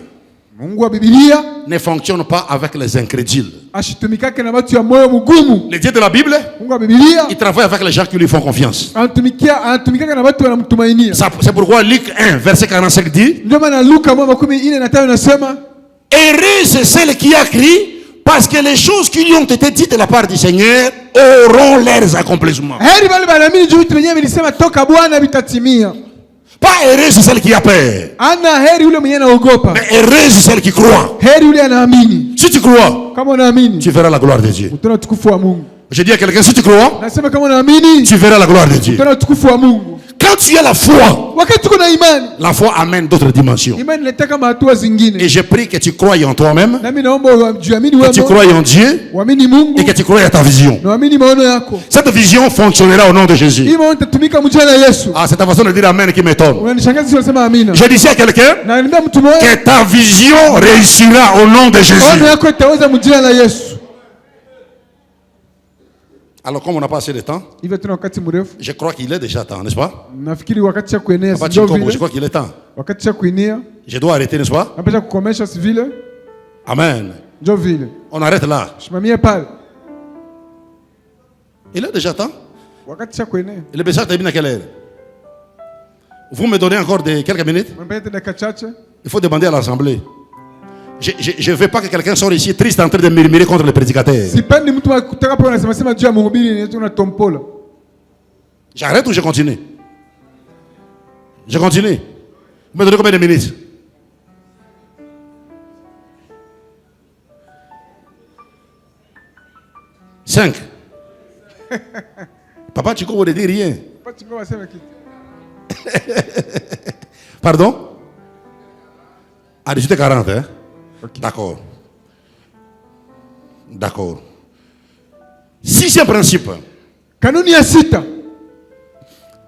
Mungu wa Biblia ne fonctionne pas avec les incrédules. ashitumikake na watu ya moyo mgumu. Le Dieu de la Bible, Mungu wa Biblia il travaille avec les gens qui lui font confiance. anatumikaka na watu wanamtumainia. C'est pourquoi Luc 1, verset 45 dit, Ndio maana Luka 14:45 nasema heureux c'est celle qui a crié, parce que les choses qui lui ont été dites de la part du Seigneur auront leurs accomplissements. heri wale wanaamini juu vitu wenyewe vilisema toka Bwana vitatimia. Pas heureux c'est celle qui a peur, Ana heri yule mwenye anaogopa, mais heureux c'est celle qui croit. heri yule anaamini. Si tu crois, Kama unaamini tu verras la gloire de Dieu. utaona utukufu wa Mungu. Je dis à quelqu'un, si tu crois, Nasema kama unaamini tu verras la gloire de Dieu. utaona utukufu wa Mungu. Quand tu as la foi, Wakati tuko na imani, la foi amène d'autres dimensions. imani inaleta kama hatua Et zingine. je prie que tu croies en toi-même, Nami naomba uamini que tu wewe, crois en Dieu uamini Mungu et que tu crois à ta vision. na uamini maono yako. Cette vision fonctionnera au nom de Jésus. Hii maono itatumika mjana Yesu. Ah, c'est ta façon de dire amen qui m'étonne. Unanishangaza sio nasema amina. Je disais à quelqu'un Na niambia mtu mmoja, que ta vision réussira au nom de Jésus. maono yako itaweza mjana la Yesu. Alors, comme on n'a pas assez de temps, Hivyo tuna wakati mrefu. je crois qu'il est déjà temps, n'est-ce pas? Nafikiri wakati cha kuenea Papa sio Chikombo, je vile. crois qu'il est temps. Wakati cha kuenea, Je dois arrêter, n'est-ce pas? napasha kukomesha si vile. Amen. Ndio vile. On arrête là. Simamie pale. Il est déjà temps. Wakati cha kuenea. Et le message termine à quelle heure? Vous me donnez encore quelques minutes? Mpete dakika chache. Il faut demander à l'Assemblée. Je ne veux pas que quelqu'un sorte ici triste en train de murmurer contre le prédicateur. Sipendi mtu akutaka pale anasema sema juu ya mhubiri ni unatompola. J'arrête ou je continue? Je continue. Vous me donnez combien de minutes? Cinq. Papa, tu ne dire rien. Pati ngo waseme kitu. Pardon? À 18h40, hein? Okay. D'accord. D'accord. Sixième principe. Kanuni ya 6.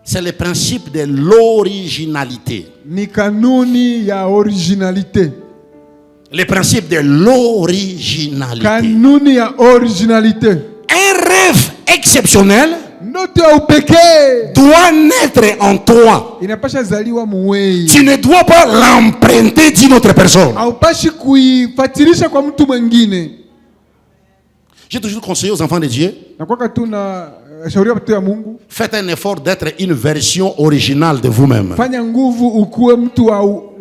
C'est le principe de l'originalité. Ni kanuni ya originalité. Le principe de l'originalité. Kanuni ya originalité. Un rêve exceptionnel Ndoto ya upekee doit naître en toi. inapasha zaliwa muwei. Tu ne dois pas l'emprunter d'une autre personne. Haupashi kuifatirisha kwa mtu mwingine. J'ai toujours conseillé aux enfants de Dieu, Na kwa tuna shauri watu ya Mungu, faites un effort d'être une version originale de vous-même. fanya nguvu ukuwe mtu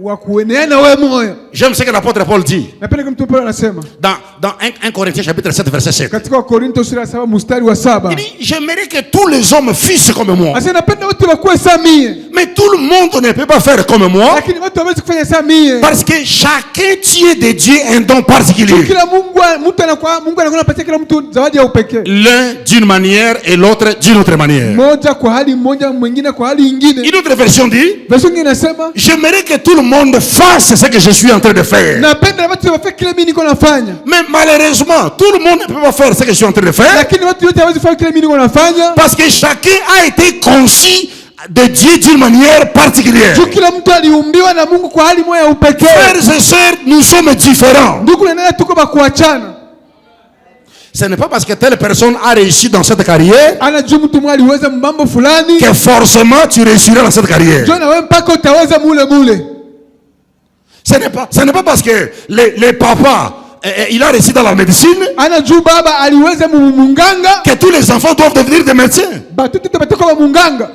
wa kueneana wewe moyo. J'aime ce que l'apôtre Paul dit Napenda kama mtu Paulo anasema dans 1 Corinthiens chapitre 7 verset 7. katika Korinto sura ya 7 mstari wa 7. Il dit, j'aimerais que tous les hommes fussent comme moi. Asa napenda wote wakuwe samie. Mais tout le monde ne peut pas faire comme moi. Lakini watu hawezi kufanya samie. Parce que chacun tient de Dieu un don particulier. Kila Mungu anakuwa anapatia kila mtu zawadi ya upekee. L'un d'une manière et l'autre d'une autre manière. Moja kwa hali moja, mwingine kwa hali nyingine. Une autre version dit, Version nyingine inasema, j'aimerais que tout le monde fasse ce que je suis en train de faire. napenda watu wafanye kile mimi niko nafanya. Mais malheureusement, tout le monde ne peut pas faire ce que je suis en train de faire. Lakini watu wote hawezi kufanya kile mimi niko nafanya. Parce que chacun a été conçu de Dieu d'une manière particulière. Kila mtu aliumbiwa na Mungu kwa hali moja ya upekee. Frères et sœurs, nous sommes différents. Ndugu na dada, tuko bakuachana. Ce n'est pas parce que telle personne a réussi dans cette carrière Anajua mtu mmoja aliweza mambo fulani que forcément tu réussiras dans cette carrière. ndio na wewe mpaka utaweza mule. Ce n'est pas parce que les papas il a réussi dans la médecine Anajua baba aliweza munganga que tous les enfants doivent devenir des médecins. batoto batako ba munganga.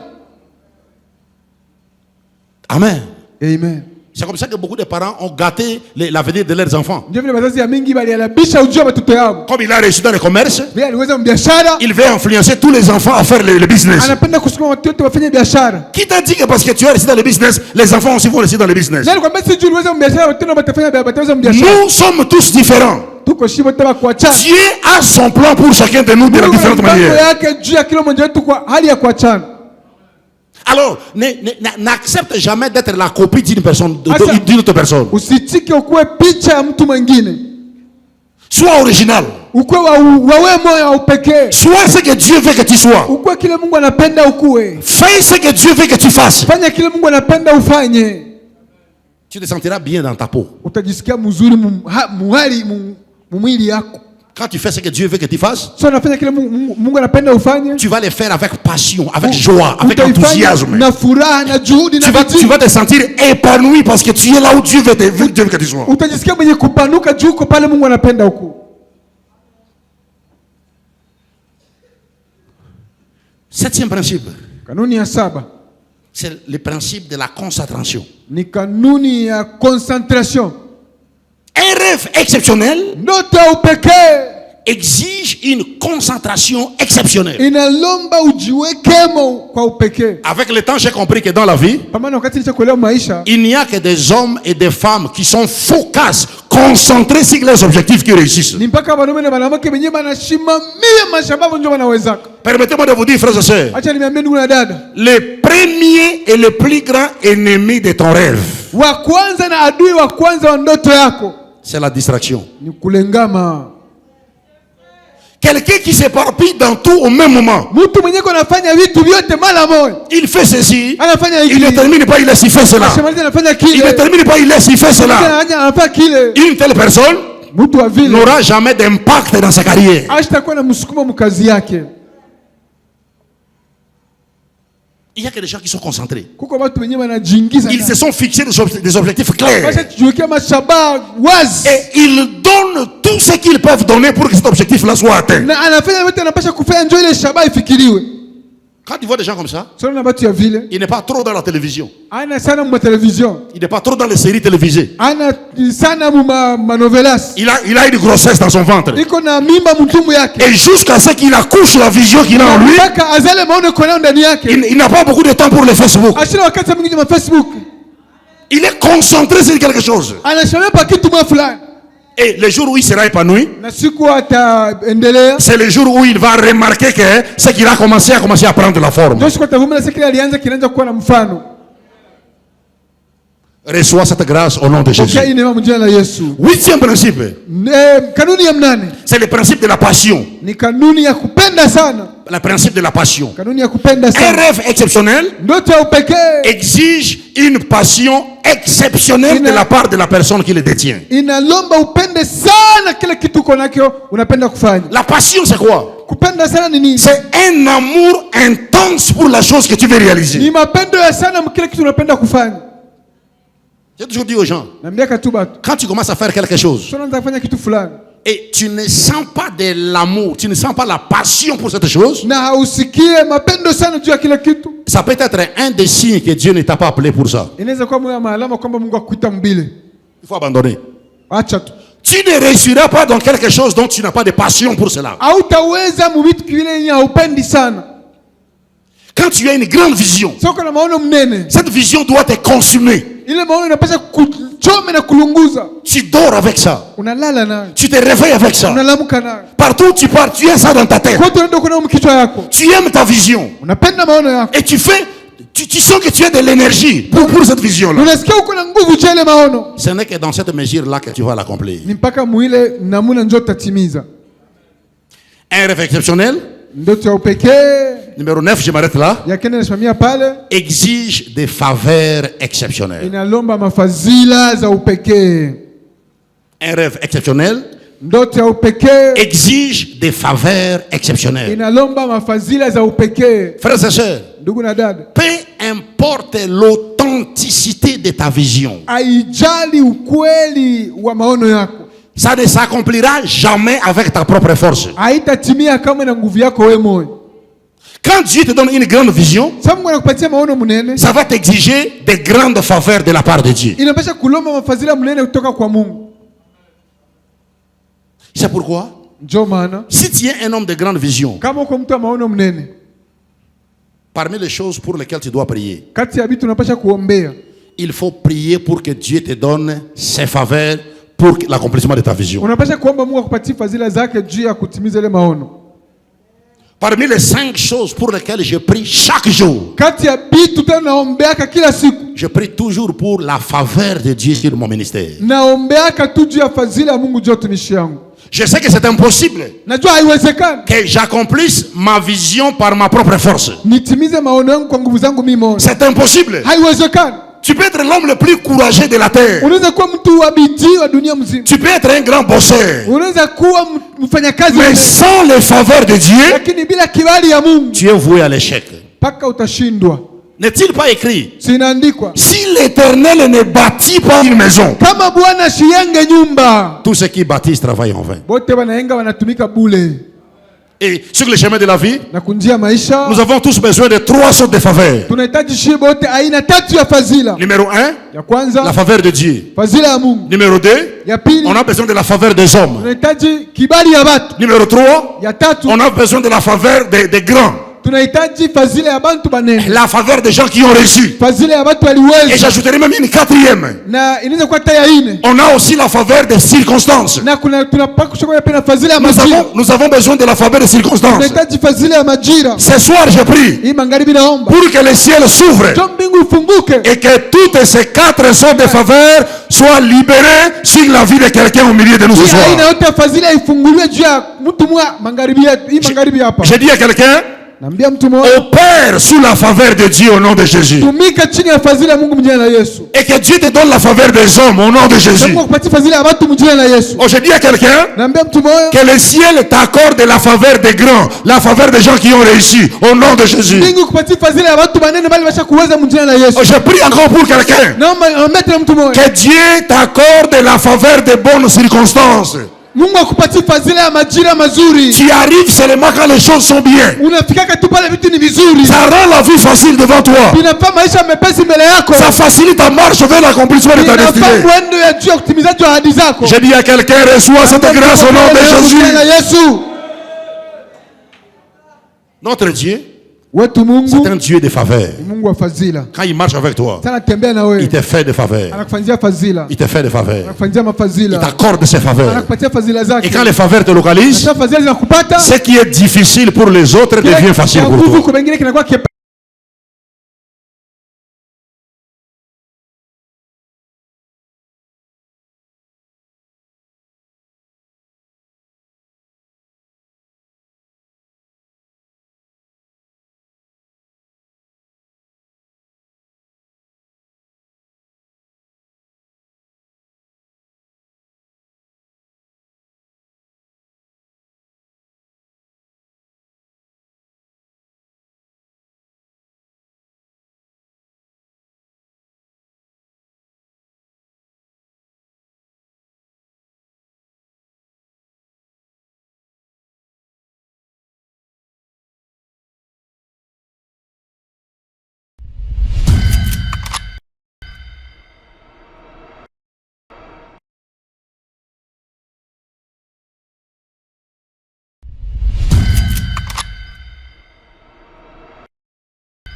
Amen. Amen. C'est comme ça que beaucoup de parents ont gâté l'avenir de leurs enfants. Ndio vile wazazi ya mingi balialabisha ujio watoto yao. Comme il a réussi dans le commerce, Vile aliweza mbiashara, il veut influencer tous les enfants à faire le business. anapenda kusukuma watoto wafanye biashara. Qui t'a dit que parce que tu as réussi dans le business, les enfants aussi vont réussir dans le business? Ndio kwamba si juu aliweza mbiashara watoto bataweza mbiashara. Nous sommes tous différents. Tuko shibo taba kuachana. Dieu a son plan pour chacun de nous de différentes manières. Yake juu ya kila mmoja wetu kwa hali ya kuachana. Alors, n'accepte jamais d'être la copie d'une personne, d'une autre personne. Usitike ukuwe picha ya mtu mwingine. Sois original. Ukuwe wa wewe moyo wa upekee. Sois ce que Dieu veut que tu sois. Ukuwe kile Mungu anapenda ukuwe. Fais ce que Dieu veut que tu fasses. Fanya kile Mungu anapenda ufanye. Tu te sentiras bien dans ta peau. Utajisikia mzuri mwili yako. Quand tu fais ce que Dieu veut que tu fasses, So unafanya kile Mungu anapenda ufanye. tu vas le faire avec passion, avec joie, avec enthousiasme. Na furaha na juhudi na Tu vas te sentir épanoui parce que tu es là où Dieu veut que tu sois. utajisikia mwenye kupanuka juu uko pale Mungu anapenda huko. Septième principe, Kanuni ya 7 c'est le principe de la concentration. ni kanuni ya concentration. Un rêve exceptionnel Ndoto ya upekee exige une concentration exceptionnelle. inalomba ujiwekemo kwa upekee. Avec le temps, j'ai compris que dans la vie, Pamoja wakati nilichokuelewa maisha, il n'y a que des hommes et des femmes qui sont focus, concentrés sur leurs objectifs qui réussissent. ni mpaka wanaume na wanawake wenyewe wanashimamia mashababu ndio wanaweza. Permettez-moi de vous dire, frères et sœurs, Acha niambie ndugu na dada, le premier et le plus grand ennemi de ton rêve, wa kwanza na adui wa kwanza wa ndoto yako c'est la distraction. ni kulengama. Quelqu'un qui s'éparpille dans tout au même moment. Mtu mwenyewe anafanya vitu vyote mara moja. Il fait ceci, Anafanya hiki. il ne termine pas, il laisse, il fait cela. Akishamaliza anafanya Il kile. ne termine pas, il laisse, il fait cela. Anafanya kile. Une telle personne Mtu wa vile n'aura jamais d'impact dans sa carrière. hatakuwa na msukumo mkazi yake. Il y a que des gens qui sont concentrés. Kuko watu wenyewe wanajiingiza. Ils se sont fixés des objectifs clairs. Basi tujiwekea mashabaha wazi. Et ils donnent tout ce qu'ils peuvent donner pour que cet objectif-là soit atteint. Na anafanya yote anapasha kufanya njoo ile shabaha ifikiriwe. Quand tu vois des gens comme ça, Sio na watu ya vile. il n'est pas trop dans la télévision. Ana sana mu television. Il n'est pas trop dans les séries télévisées. Ana sana mu novelas. Il a une grossesse dans son ventre. Iko na mimba mtumbu yake. Et jusqu'à ce qu'il accouche la vision qu'il a en lui, Mpaka azale maono kwa ndani yake. il n'a pas beaucoup de temps pour le Facebook. Ashina wakati mwingine ma Facebook. Il est concentré sur quelque chose. Anashamia pa kitu mwa fulani. Et le jour où il sera épanoui, Na siku ataendelea. c'est le jour où il va remarquer que ce qu'il a commencé à prendre la forme. Ndio siku atavumela sikile alianza kinaanza kuwa na mfano. Reçois cette grâce au nom de Jésus. Pokea hii neema mjina la Yesu. Huitième principe. Kanuni ya mnane. C'est le principe de la passion. Ni kanuni ya kupenda sana. Le principe de la passion. Kanuni ya kupenda Un sana. rêve exceptionnel Ndoto ya upekee exige une passion exceptionnelle de la part de la personne qui le détient. inalomba upende sana kile kitu uko nacho unapenda kufanya. La passion, c'est quoi? Kupenda sana ni nini? C'est un amour intense pour la chose que tu veux réaliser. Ni mapendo ya sana kile kitu unapenda kufanya. J'ai toujours dit aux gens, Naambia katuba quand tu commences à faire quelque chose sio unaanza kufanya kitu fulani et tu ne sens pas de l'amour, tu ne sens pas la passion pour cette chose, na hausikie mapendo sana juu ya kile kitu, ça peut être un des signes que Dieu ne t'a pas appelé pour ça. inaweza kuwa moja maalama kwamba Mungu akuita mbile. Il faut abandonner. Acha tu. Tu ne réussiras pas dans quelque chose dont tu n'as pas de passion pour cela. Hautaweza mubitu kile yenye haupendi sana. Quand tu as une grande vision, Sio kuna maono mnene. cette vision doit te consumer. Ile maono inapaswa kuchoma na kulunguza. Tu dors avec ça. Unalala nayo. Tu te réveilles avec ça. Unalamuka nayo. Partout où tu pars, tu as ça dans ta tête. Kwa hiyo ndio kuna mkichwa yako. Tu aimes ta vision. Unapenda maono yako. Et tu fais, tu sens que tu as de l'énergie pour cette vision-là. Unasikia uko na nguvu juu ya ile maono. Ce n'est que dans cette mesure-là que tu vas l'accomplir. Ni mpaka muile namuna njoo tatimiza. Un rêve exceptionnel. Ndoto ya upekee. Numéro 9, je m'arrête là. Ya kenda nasimamia pale. Exige des faveurs exceptionnelles. Inalomba mafadhila za upekee. Un rêve exceptionnel Ndoto ya upekee exige des faveurs exceptionnelles. inalomba mafadhila za upekee. Frères et sœurs, Ndugu na dada, peu importe l'authenticité de ta vision, haijali ukweli wa maono yako, ça ne s'accomplira jamais avec ta propre force. haitatimia kama na nguvu yako wewe moyo. Quand Dieu te donne une grande vision, Sababu Mungu anakupatia maono mnene, ça va t'exiger des grandes faveurs de la part de Dieu. inapaswa kulomba mafadhila mnene kutoka kwa Mungu. C'est pourquoi, Ndio maana si tu es un homme de grande vision, kama uko mtu wa maono mnene, parmi les choses pour lesquelles tu dois prier, kati ya vitu unapaswa kuombea, il faut prier pour que Dieu te donne ses faveurs pour l'accomplissement de ta vision. unapaswa kuomba Mungu akupatie fadhila zake juu ya kutimiza ile maono. Parmi les 5 choses pour lesquelles je prie chaque jour, Kati ya vitu tena naombeaka kila siku, je prie toujours pour la faveur de Dieu sur mon ministère. naombeaka tu juu ya fadhila ya Mungu juu ya utumishi yangu. Je sais que c'est impossible Najua haiwezekani que j'accomplisse ma vision par ma propre force. nitimize maono yangu kwa nguvu zangu mimi moja. C'est impossible. Haiwezekani. Tu peux être l'homme le plus courageux de la terre. Unaweza kuwa mtu wa bidii wa dunia mzima. Tu peux être un grand bosseur. Unaweza kuwa mfanyakazi, Mais sans les faveurs de Dieu, lakini bila kibali ya Mungu tu es voué à l'échec. mpaka utashindwa. N'est-il pas écrit? Sinaandikwa Si l'Éternel ne bâtit pas une maison, kama Bwana shiyenge nyumba, tous ceux qui bâtissent travaillent en vain. bote wanaenga wanatumika bule. Et sur le chemin de la vie, Na kunjia maisha nous avons tous besoin de 3 sortes de faveurs. tunahitaji shie bote aina tatu ya fadhila. Numéro 1, Ya la kwanza faveur de Dieu. fadhila ya Mungu. Numéro 2, Ya pili on a besoin de la faveur des hommes. tunahitaji kibali ya watu. Numéro 3, Ya tatu on a besoin de la faveur des grands. tunahitaji fadhila ya bantu banene, La faveur des gens qui ont réussi. fadhila ya watu Et waliweza, j'ajouterai même une 4e. na inaweza kuwa hata ya ine, On a aussi la faveur des circonstances. na kuna tunapaka kushoka pia na fadhila ya majira. Nous avons besoin de la faveur des circonstances. Tunahitaji fadhila ya majira. Ce soir, je prie Hii magharibi naomba pour que le ciel s'ouvre njoo mbingu ifunguke et que toutes ces 4 sortes de faveurs soient libérées sur la vie de quelqu'un au milieu de nous ce hii aina soir. yote ya fadhila ifunguliwe juu ya mtu mmoja magharibi yetu. Hii magharibi hapa Je dis à quelqu'un, naambia mtu mmoja opère sous la faveur de Dieu au nom de Jésus. tumika chini ya fadhila ya Mungu mjina la Yesu. Et que Dieu te donne la faveur des hommes au nom de Jésus. Mungu akupatie fadhila ya watu mjina la Yesu. Oh, je dis à quelqu'un, Naambia mtu mmoja que le ciel t'accorde la faveur des grands, la faveur des gens qui ont réussi au nom de Jésus. mbingu kupatie fadhila ya watu manene bali basha kuweza mjina la Yesu. Oh, je prie encore pour quelqu'un. Naomba ombe mtu mmoja Que Dieu t'accorde la faveur des bonnes circonstances. Mungu akupatie fadhila ya majira mazuri. Tu arrives seulement quand les choses sont bien. Unafikaka tu pale vitu ni vizuri. Ça rend la vie facile devant toi. Inafaa maisha mepesi mbele yako. Ça facilite ta marche vers l'accomplissement de ta Inafaa destinée. mwendo ya juu ya kutimizaji wa ahadi zako. Je dis à quelqu'un, reçois cette grâce au nom de Jina la Jésus. Yesu. Notre Dieu, Wetu Mungu c'est un Dieu de faveur. Mungu wa fadhila. Quand il marche avec toi, Sana tembea na il wewe. te fait des faveurs. Anakufanyia fadhila. Il te fait des faveurs. Anakufanyia Il mafadhila. t'accorde ses faveurs. Anakupatia fadhila zake. Et quand les faveurs te localisent, Sasa fadhila zinakupata. ce qui est difficile pour les autres devient facile pour nguvu toi. kwa wengine kinakuwa